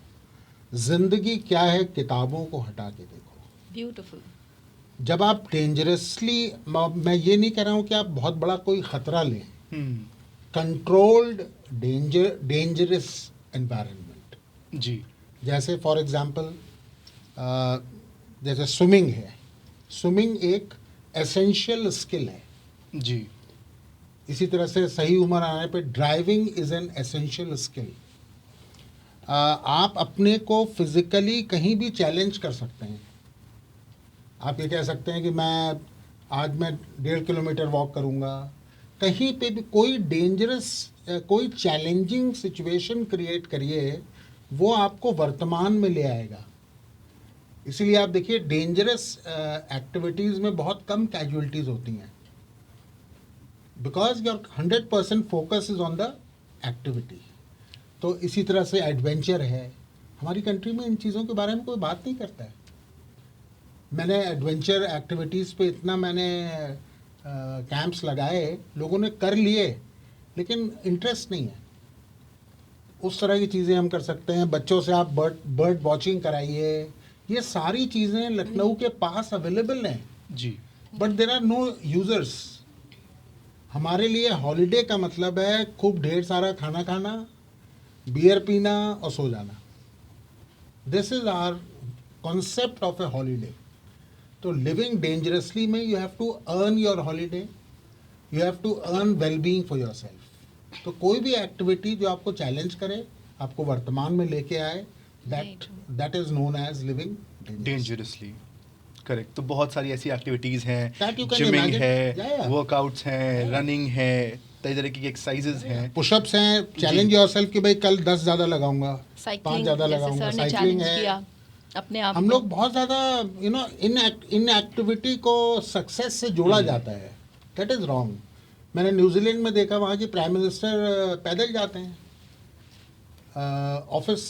जिंदगी क्या है किताबों को हटा के देखो। ब्यूटीफुल। जब आप डेंजरसली, मैं ये नहीं कह रहा हूँ कि आप बहुत बड़ा कोई ख़तरा लें, कंट्रोल्ड डेंजरस एनवायरनमेंट। जी। जैसे फॉर एग्जांपल जैसे स्विमिंग है, स्विमिंग एक एसेंशियल स्किल है। जी। इसी तरह से सही उम्र आने पे driving is an essential skill. आप अपने को फिज़िकली कहीं भी चैलेंज कर सकते हैं। आप ये कह सकते हैं कि आज मैं 1.5 किलोमीटर वॉक करूँगा। कहीं पे भी कोई डेंजरस कोई चैलेंजिंग सिचुएशन क्रिएट करिए, वो आपको वर्तमान में ले आएगा। इसीलिए आप देखिए डेंजरस एक्टिविटीज़ में बहुत कम कैजुअलिटीज़ होती हैं, because your 100% focus is on the activity. तो इसी तरह से एडवेंचर है, हमारी कंट्री में इन चीज़ों के बारे में कोई बात नहीं करता है। मैंने एडवेंचर एक्टिविटीज़ पे इतना मैंने कैंप्स लगाए, लोगों ने कर लिए, लेकिन इंटरेस्ट नहीं है। उस तरह की चीज़ें हम कर सकते हैं। बच्चों से आप बर्ड वॉचिंग कराइए, ये सारी चीज़ें लखनऊ के पास अवेलेबल हैं जी। But there are no users. हमारे लिए हॉलीडे का मतलब है खूब ढेर सारा खाना खाना, बियर पीना और सो जाना। This is our concept of a holiday. तो लिविंग डेंजरसली में you have to earn your holiday, you have to earn wellbeing for yourself. तो कोई भी एक्टिविटी जो आपको चैलेंज करे, आपको वर्तमान में लेके आए, that is known as living dangerously. Correct. तो बहुत सारी ऐसी एक्टिविटीज़ हैं, That you can gymming imagine. है, Yeah. वर्कआउट्स हैं, रनिंग है, कई तरह की एक्सरसाइजेज हैं। पुशअप्स हैं, चैलेंज योरसेल्फ कि भाई कल 10 ज़्यादा लगाऊंगा, 5 साइकिलिंग ज़्यादा जैसे लगाऊंगा। सर ने साइकिलिंग चैलेंज है। किया अपने आप हम में। लोग बहुत ज़्यादा इन एक्टिविटी को सक्सेस से जोड़ा जाता है। That is wrong. मैंने न्यूजीलैंड में देखा, वहाँ की प्राइम मिनिस्टर पैदल जाते हैं ऑफिस,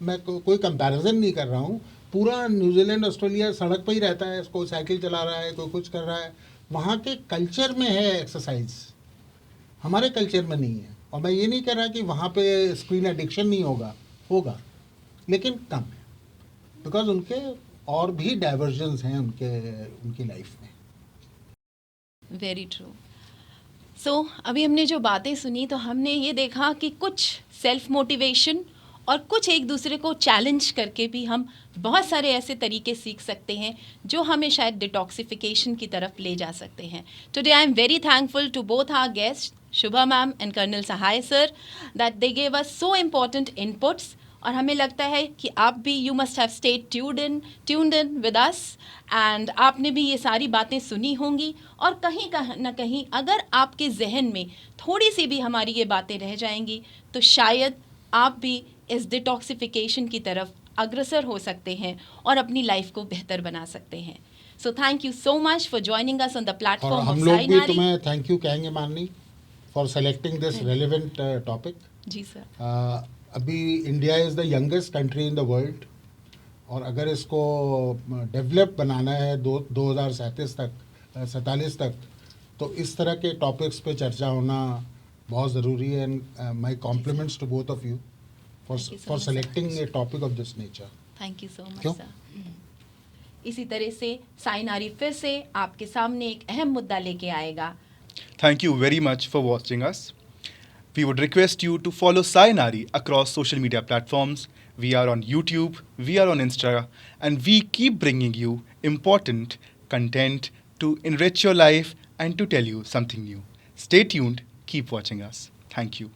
मैं कोई कंपैरिजन नहीं कर रहा हूँ, पूरा न्यूजीलैंड ऑस्ट्रेलिया सड़क पे ही रहता है, कोई साइकिल चला रहा है, कोई कुछ कर रहा है, वहाँ के कल्चर में है एक्सरसाइज, हमारे कल्चर में नहीं है। और मैं ये नहीं कह रहा कि वहाँ पे स्क्रीन एडिक्शन नहीं होगा, लेकिन कम है, बिकॉज उनके और भी डाइवर्जन्स हैं उनकी लाइफ में। Very true. सो अभी हमने जो बातें सुनी तो हमने ये देखा कि कुछ सेल्फ मोटिवेशन और कुछ एक दूसरे को चैलेंज करके भी हम बहुत सारे ऐसे तरीके सीख सकते हैं जो हमें शायद डिटॉक्सिफिकेशन की तरफ ले जा सकते हैं। Today I am very thankful to both our guest Shubha ma'am and colonel Sahay sir that they gave us so important inputs, और हमें लगता है कि आप भी you must have stayed tuned in with us and आपने भी ये सारी बातें सुनी होंगी, और कहीं ना कहीं अगर आपके जहन में थोड़ी सी भी हमारी ये बातें रह जाएंगी तो शायद आप भी इस डिटॉक्सिफिकेशन की तरफ अग्रसर हो सकते हैं और अपनी लाइफ को बेहतर बना सकते हैं। So thank you so much for joining us on the और प्लेटफॉर्म ऑफ हम लोग भी साइनारी। तुम्हें थैंक यू कहेंगे Manini for selecting this relevant topic. जी सर। अभी India is the youngest country in the world, और अगर इसको डेवलप बनाना है 2047 तक, तो इस तरह के टॉपिक्स पे चर्चा होना बहुत ज़रूरी है। And my compliments to both of you Thank you so for much, selecting a topic of this nature. Thank you so much क्यों? सर। इसी तरह से साइनारी फिर से आपके सामने एक अहम मुद्दा लेके आएगा। Thank you very much for watching us. We would request you to follow Sainari across social media platforms. We are on YouTube, we are on Insta, and we keep bringing you important content to enrich your life and to tell you something new. Stay tuned, keep watching us. Thank you.